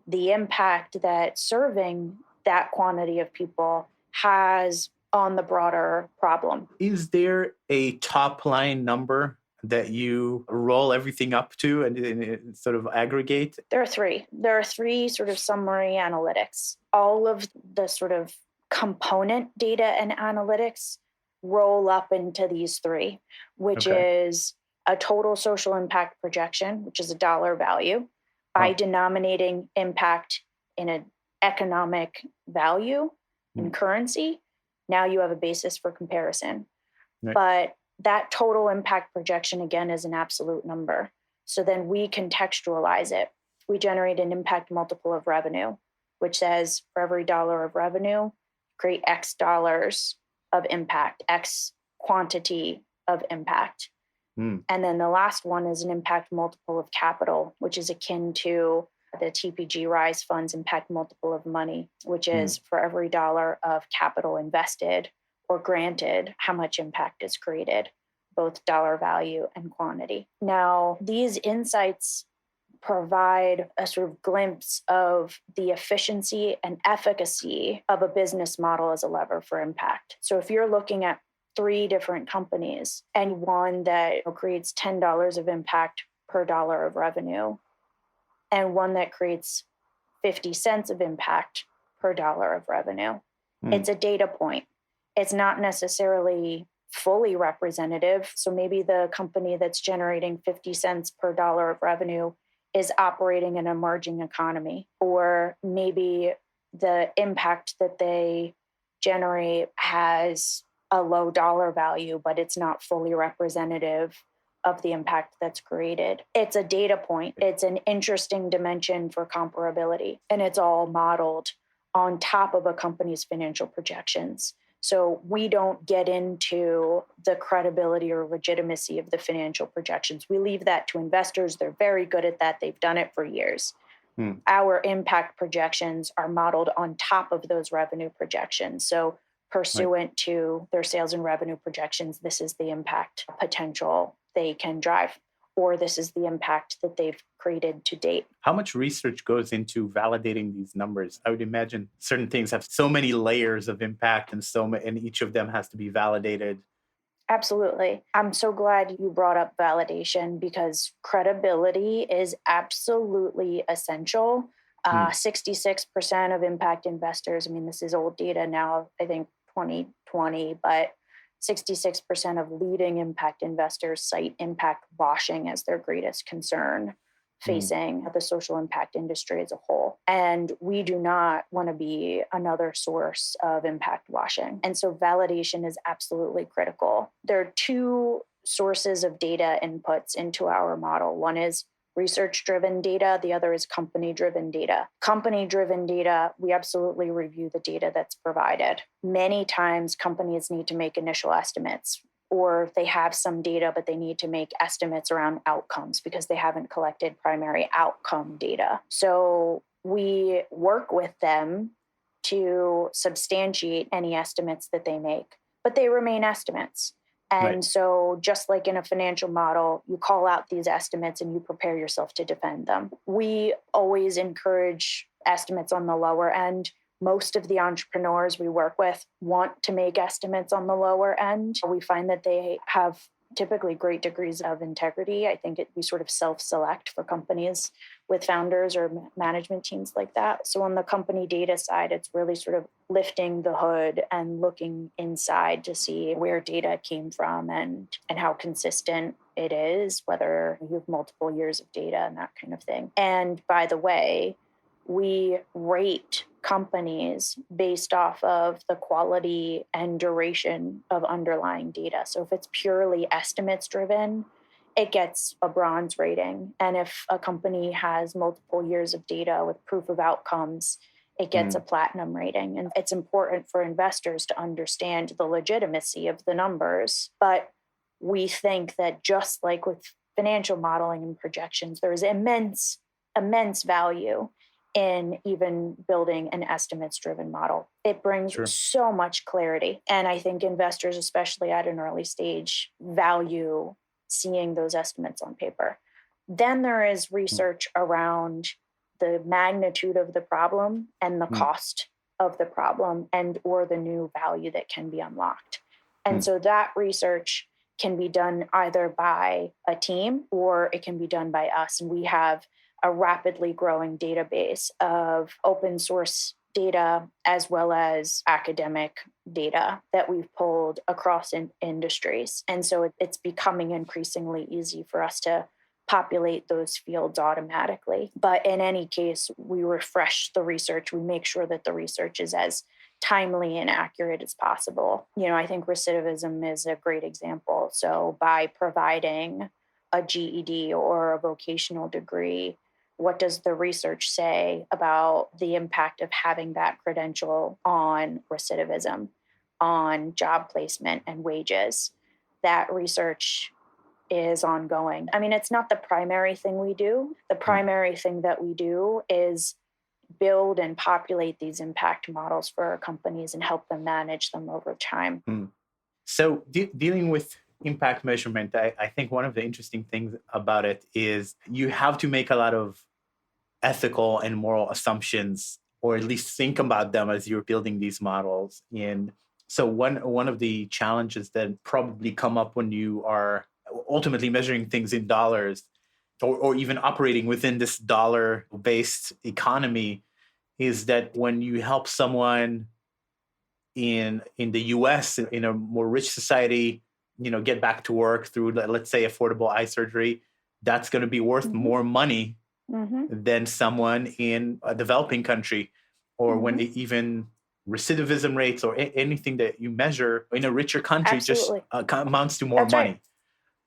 the impact that serving that quantity of people has on the broader problem. Is there a top line number that you roll everything up to and sort of aggregate? There are three. There are three sort of summary analytics. All of the sort of component data and analytics roll up into these three, which is a total social impact projection, which is a dollar value, by denominating impact in an economic value in currency. Now you have a basis for comparison. Right. But that total impact projection, again, is an absolute number. So then we contextualize it. We generate an impact multiple of revenue, which says for every dollar of revenue, create X dollars of impact, X quantity of impact. And then the last one is an impact multiple of capital, which is akin to the TPG Rise Fund's impact multiple of money, which is for every dollar of capital invested or granted, how much impact is created. both dollar value and quantity. Now, these insights provide a sort of glimpse of the efficiency and efficacy of a business model as a lever for impact. So if you're looking at 3 different companies and one that creates $10 of impact per dollar of revenue and one that creates 50 cents of impact per dollar of revenue, it's a data point. It's not necessarily fully representative. So maybe the company that's generating 50 cents per dollar of revenue is operating in an emerging economy, or maybe the impact that they generate has a low dollar value, but it's not fully representative of the impact that's created. It's a data point. It's an interesting dimension for comparability, and it's all modeled on top of a company's financial projections. So we don't get into the credibility or legitimacy of the financial projections. We leave that to investors. They're very good at that. They've done it for years. Our impact projections are modeled on top of those revenue projections. So pursuant to their sales and revenue projections, this is the impact potential they can drive, or this is the impact that they've created to date. How much research goes into validating these numbers? I would imagine certain things have so many layers of impact and each of them has to be validated. Absolutely. I'm so glad you brought up validation because credibility is absolutely essential. 66% of impact investors, I mean, this is old data now, I think 2020, but 66% of leading impact investors cite impact washing as their greatest concern facing the social impact industry as a whole. And we do not want to be another source of impact washing. And so validation is absolutely critical. There are 2 sources of data inputs into our model. One is research-driven data. The other is company-driven data. Company-driven data, we absolutely review the data that's provided. Many times companies need to make initial estimates, or they have some data, but they need to make estimates around outcomes because they haven't collected primary outcome data. So we work with them to substantiate any estimates that they make, but they remain estimates. And so just like in a financial model, you call out these estimates and you prepare yourself to defend them. We always encourage estimates on the lower end. Most of the entrepreneurs we work with want to make estimates on the lower end. We find that they have typically great degrees of integrity. I think we sort of self-select for companies with founders or management teams like that. So on the company data side, it's really sort of lifting the hood and looking inside to see where data came from and how consistent it is, whether you have multiple years of data and that kind of thing. And by the way, we rate companies based off of the quality and duration of underlying data. So if it's purely estimates driven, it gets a bronze rating. And if a company has multiple years of data with proof of outcomes, it gets a platinum rating. And it's important for investors to understand the legitimacy of the numbers. But we think that just like with financial modeling and projections, there's immense value in even building an estimates-driven model. It brings so much clarity. And I think investors, especially at an early stage, value seeing those estimates on paper. Then there is research around the magnitude of the problem and the cost of the problem and or the new value that can be unlocked. And so that research can be done either by a team or it can be done by us. And we have a rapidly growing database of open source data as well as academic data that we've pulled across industries. And so it's becoming increasingly easy for us to populate those fields automatically. But in any case, we refresh the research. We make sure that the research is as timely and accurate as possible. I think recidivism is a great example. So by providing a GED or a vocational degree, what does the research say about the impact of having that credential on recidivism, on job placement and wages? That research is ongoing. I mean, it's not the primary thing we do. The primary thing that we do is build and populate these impact models for our companies and help them manage them over time. So dealing with impact measurement, I think one of the interesting things about it is you have to make a lot of ethical and moral assumptions, or at least think about them as you're building these models. And so one of the challenges that probably come up when you are ultimately measuring things in dollars, or even operating within this dollar-based economy, is that when you help someone in the US, in a more rich society, get back to work through, let's say, affordable eye surgery, that's going to be worth more money than someone in a developing country, or when even recidivism rates or anything that you measure in a richer country Absolutely. just amounts to more That's money. right.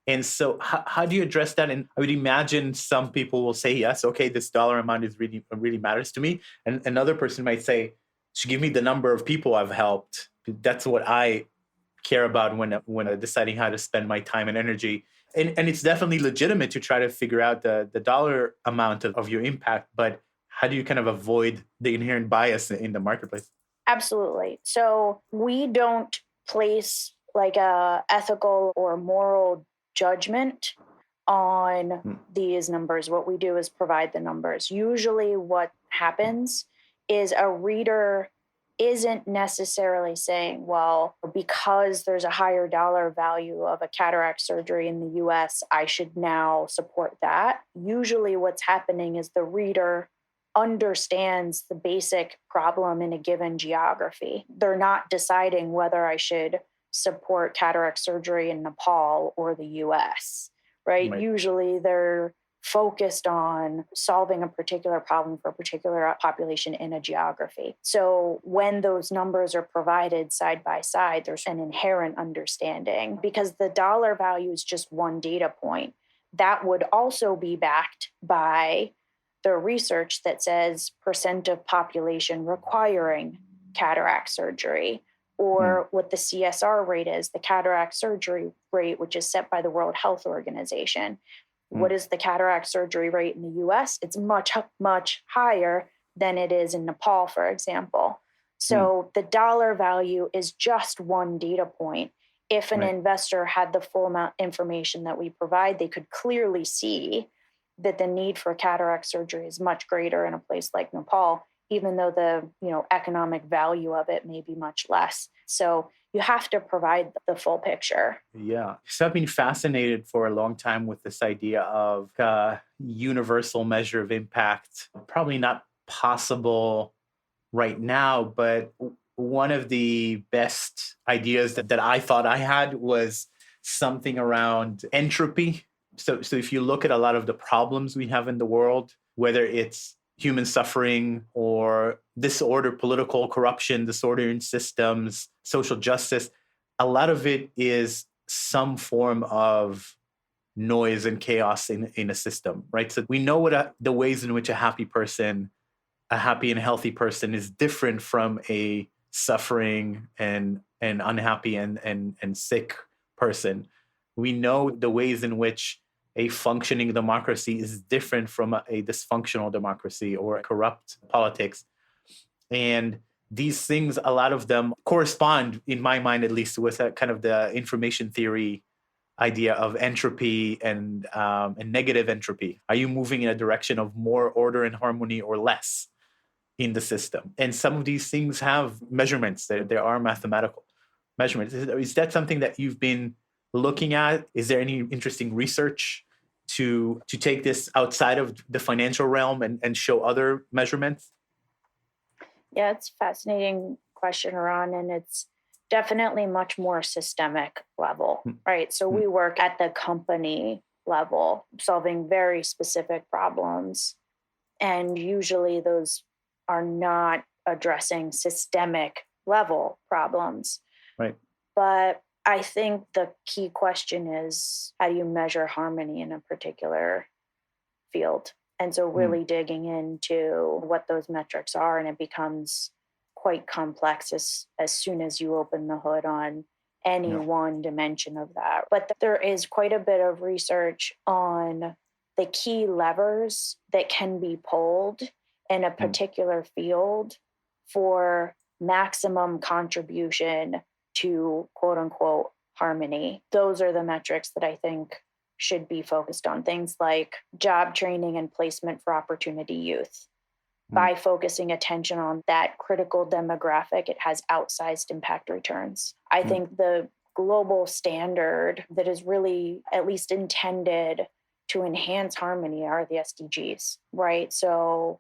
And so how do you address that? And I would imagine some people will say, yes, okay, this dollar amount is really matters to me. And another person might say, give me the number of people I've helped. That's what I care about when deciding how to spend my time and energy. And it's definitely legitimate to try to figure out the dollar amount of your impact, but how do you kind of avoid the inherent bias in the marketplace? Absolutely. So we don't place like a ethical or moral judgment on these numbers. What we do is provide the numbers. Usually what happens is a reader isn't necessarily saying, well, because there's a higher dollar value of a cataract surgery in the US, I should now support that. Usually what's happening is the reader understands the basic problem in a given geography. They're not deciding whether I should support cataract surgery in Nepal or the US, right? Usually they're focused on solving a particular problem for a particular population in a geography. So when those numbers are provided side by side, there's an inherent understanding, because the dollar value is just one data point. That would also be backed by the research that says percent of population requiring cataract surgery, or what the CSR rate is, the cataract surgery rate, which is set by the World Health Organization. What is the cataract surgery rate in the US? It's much, much higher than it is in Nepal, for example. So the dollar value is just one data point. If an investor had the full amount of information that we provide, they could clearly see that the need for cataract surgery is much greater in a place like Nepal, even though the economic value of it may be much less. So you have to provide the full picture. Yeah. So I've been fascinated for a long time with this idea of a universal measure of impact. Probably not possible right now, but one of the best ideas that I thought I had was something around entropy. So if you look at a lot of the problems we have in the world, whether it's human suffering or disorder, political corruption, disorder in systems, social justice, a lot of it is some form of noise and chaos in a system, right? So we know what the ways in which a happy and healthy person is different from a suffering and unhappy and sick person. We know the ways in which a functioning democracy is different from a dysfunctional democracy or a corrupt politics. And these things, a lot of them correspond, in my mind at least, with a kind of the information theory idea of entropy and negative entropy. Are you moving in a direction of more order and harmony or less in the system? And some of these things have measurements. There are mathematical measurements. Is that something that you've been looking at? Is there any interesting research to take this outside of the financial realm and show other measurements? Yeah, it's a fascinating question, Ron, and it's definitely much more systemic level, right? So we work at the company level, solving very specific problems. And usually those are not addressing systemic level problems. Right. But I think the key question is, how do you measure harmony in a particular field? And so really digging into what those metrics are, and it becomes quite complex as soon as you open the hood on any one dimension of that. But there is quite a bit of research on the key levers that can be pulled in a particular field for maximum contribution to quote unquote harmony. Those are the metrics that I think should be focused on. Things like job training and placement for opportunity youth. By focusing attention on that critical demographic, it has outsized impact returns. I think the global standard that is really at least intended to enhance harmony are the SDGs, right? So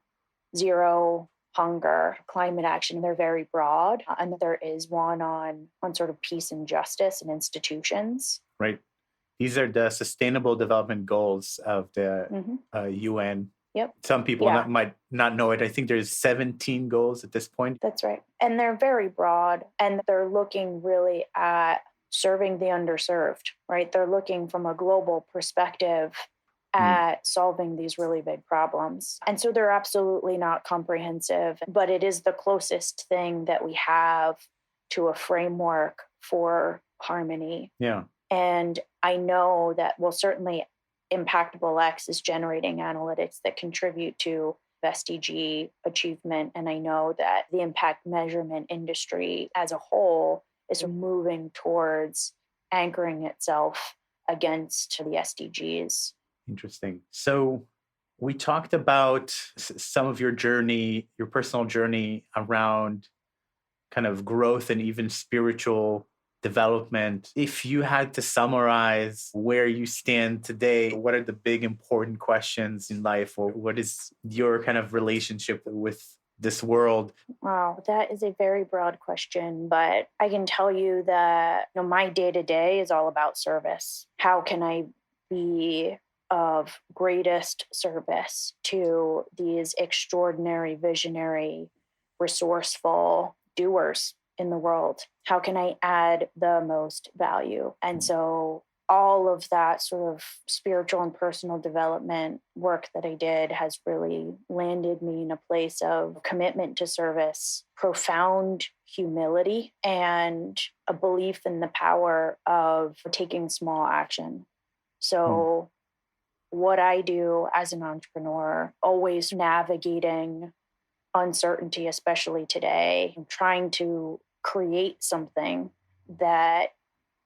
zero hunger, climate action, they're very broad. And there is one on sort of peace and justice and institutions. Right. These are the Sustainable Development Goals of the UN. Yep. Some people might not know it. I think there's 17 goals at this point. That's right. And they're very broad, and they're looking really at serving the underserved, right? They're looking from a global perspective at solving these really big problems. And so they're absolutely not comprehensive, but it is the closest thing that we have to a framework for harmony. Yeah. And I know that, well, certainly ImpactableX is generating analytics that contribute to SDG achievement. And I know that the impact measurement industry as a whole is moving towards anchoring itself against the SDGs. Interesting. So we talked about some of your journey, your personal journey around kind of growth and even spiritual development. If you had to summarize where you stand today, what are the big important questions in life, or what is your kind of relationship with this world? Wow, that is a very broad question, but I can tell you that my day-to-day is all about service. How can I be of greatest service to these extraordinary, visionary, resourceful doers in the world? How can I add the most value? And so all of that sort of spiritual and personal development work that I did has really landed me in a place of commitment to service, profound humility, and a belief in the power of taking small action. So what I do as an entrepreneur, always navigating uncertainty, especially today, I'm trying to create something that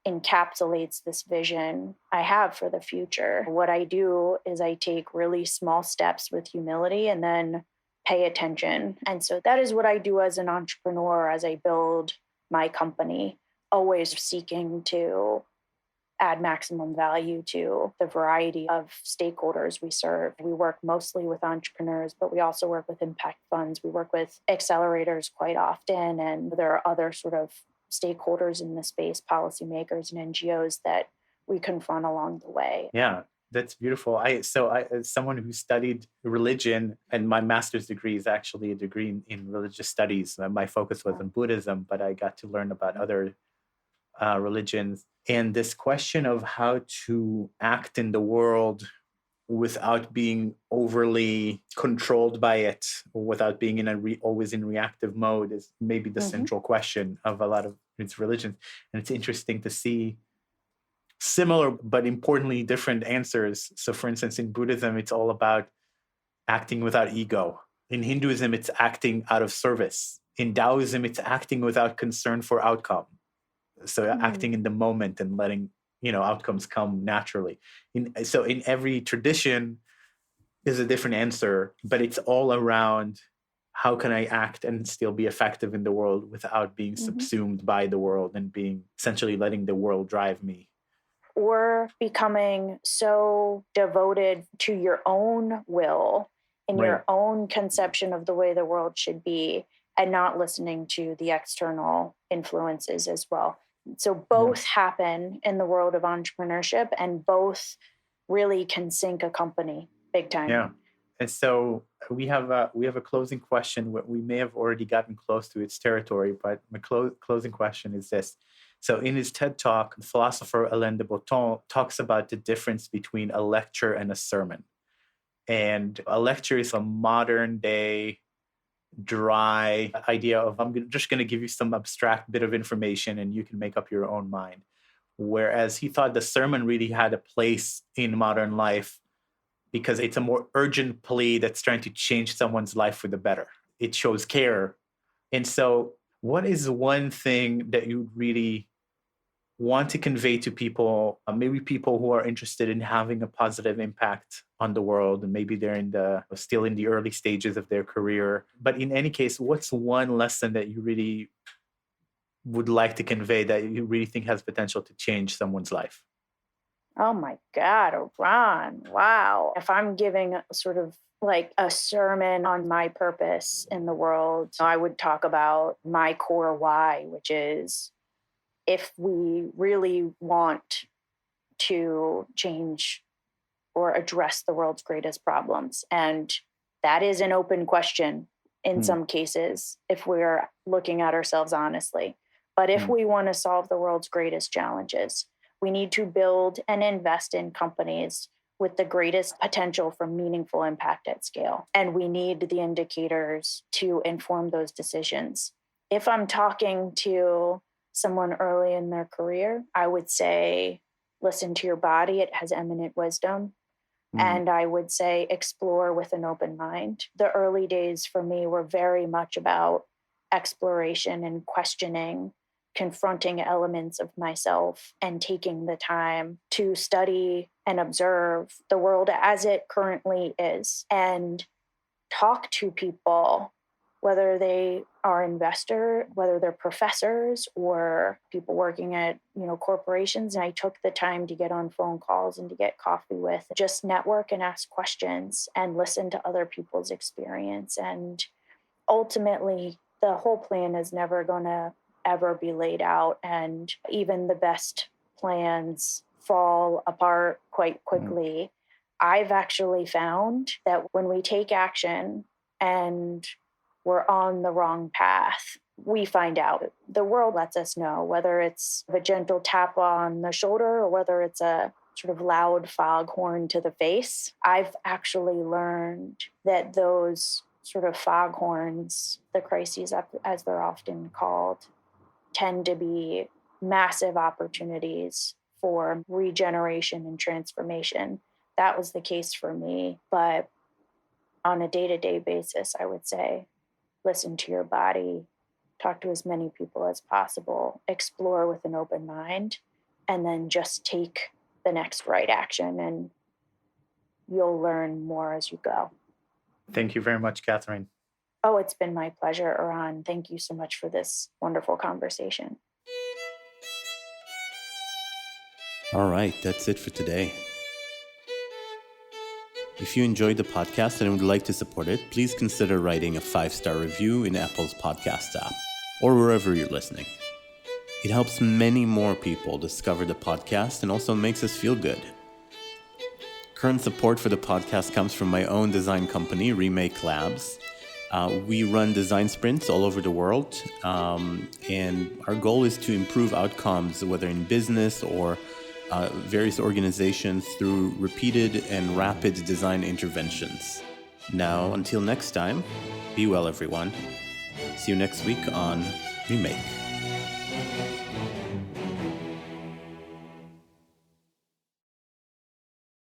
encapsulates this vision I have for the future. What I do is I take really small steps with humility and then pay attention. And so that is what I do as an entrepreneur as I build my company, always seeking to add maximum value to the variety of stakeholders we serve. We work mostly with entrepreneurs, but we also work with impact funds. We work with accelerators quite often, and there are other sort of stakeholders in the space, policymakers and NGOs that we confront along the way. Yeah, that's beautiful. As someone who studied religion, and my master's degree is actually a degree in religious studies. My focus was on Buddhism, but I got to learn about other religions. And this question of how to act in the world without being overly controlled by it, or without being in always in reactive mode, is maybe the central question of a lot of its religions. And it's interesting to see similar but importantly different answers. So for instance, in Buddhism, it's all about acting without ego. In Hinduism, it's acting out of service. In Taoism, it's acting without concern for outcome. So acting in the moment and letting outcomes come naturally. So in every tradition is a different answer, but it's all around how can I act and still be effective in the world without being subsumed by the world and being essentially letting the world drive me. Or becoming so devoted to your own will and your own conception of the way the world should be, and not listening to the external influences as well. So both happen in the world of entrepreneurship, and both really can sink a company big time. Yeah. And so we have a closing question. We may have already gotten close to its territory, but my closing question is this. So in his TED Talk, philosopher Alain de Botton talks about the difference between a lecture and a sermon. And a lecture is a modern day dry idea of just going to give you some abstract bit of information and you can make up your own mind. Whereas he thought the sermon really had a place in modern life because it's a more urgent plea that's trying to change someone's life for the better. It shows care. And so what is one thing that you really want to convey to people, maybe people who are interested in having a positive impact on the world, and maybe they're still in the early stages of their career. But in any case, what's one lesson that you really would like to convey that you really think has potential to change someone's life? Oh my God, Ron. Wow. If I'm giving sort of like a sermon on my purpose in the world, I would talk about my core why, which is if we really want to change or address the world's greatest problems, and that is an open question in some cases if we're looking at ourselves honestly. But if we want to solve the world's greatest challenges, we need to build and invest in companies with the greatest potential for meaningful impact at scale. And we need the indicators to inform those decisions. If I'm talking to someone early in their career, I would say, listen to your body. It has eminent wisdom. And I would say, explore with an open mind. The early days for me were very much about exploration and questioning, confronting elements of myself, and taking the time to study and observe the world as it currently is and talk to people, whether they are investors, whether they're professors or people working at, corporations. And I took the time to get on phone calls and to get coffee with, just network and ask questions and listen to other people's experience. And ultimately, the whole plan is never going to ever be laid out. And even the best plans fall apart quite quickly. I've actually found that when we take action and we're on the wrong path, we find out. The world lets us know, whether it's a gentle tap on the shoulder or whether it's a sort of loud foghorn to the face. I've actually learned that those sort of foghorns, the crises as they're often called, tend to be massive opportunities for regeneration and transformation. That was the case for me. But on a day-to-day basis, I would say, listen to your body, talk to as many people as possible, explore with an open mind, and then just take the next right action, and you'll learn more as you go. Thank you very much, Catherine. Oh, it's been my pleasure, Iran. Thank you so much for this wonderful conversation. All right, that's it for today. If you enjoyed the podcast and would like to support it, please consider writing a 5-star review in Apple's podcast app or wherever you're listening. It helps many more people discover the podcast and also makes us feel good. Current support for the podcast comes from my own design company, Remake Labs. We run design sprints all over the world, and our goal is to improve outcomes, whether in business or various organizations, through repeated and rapid design interventions. Now, until next time, be well, everyone. See you next week on Remake.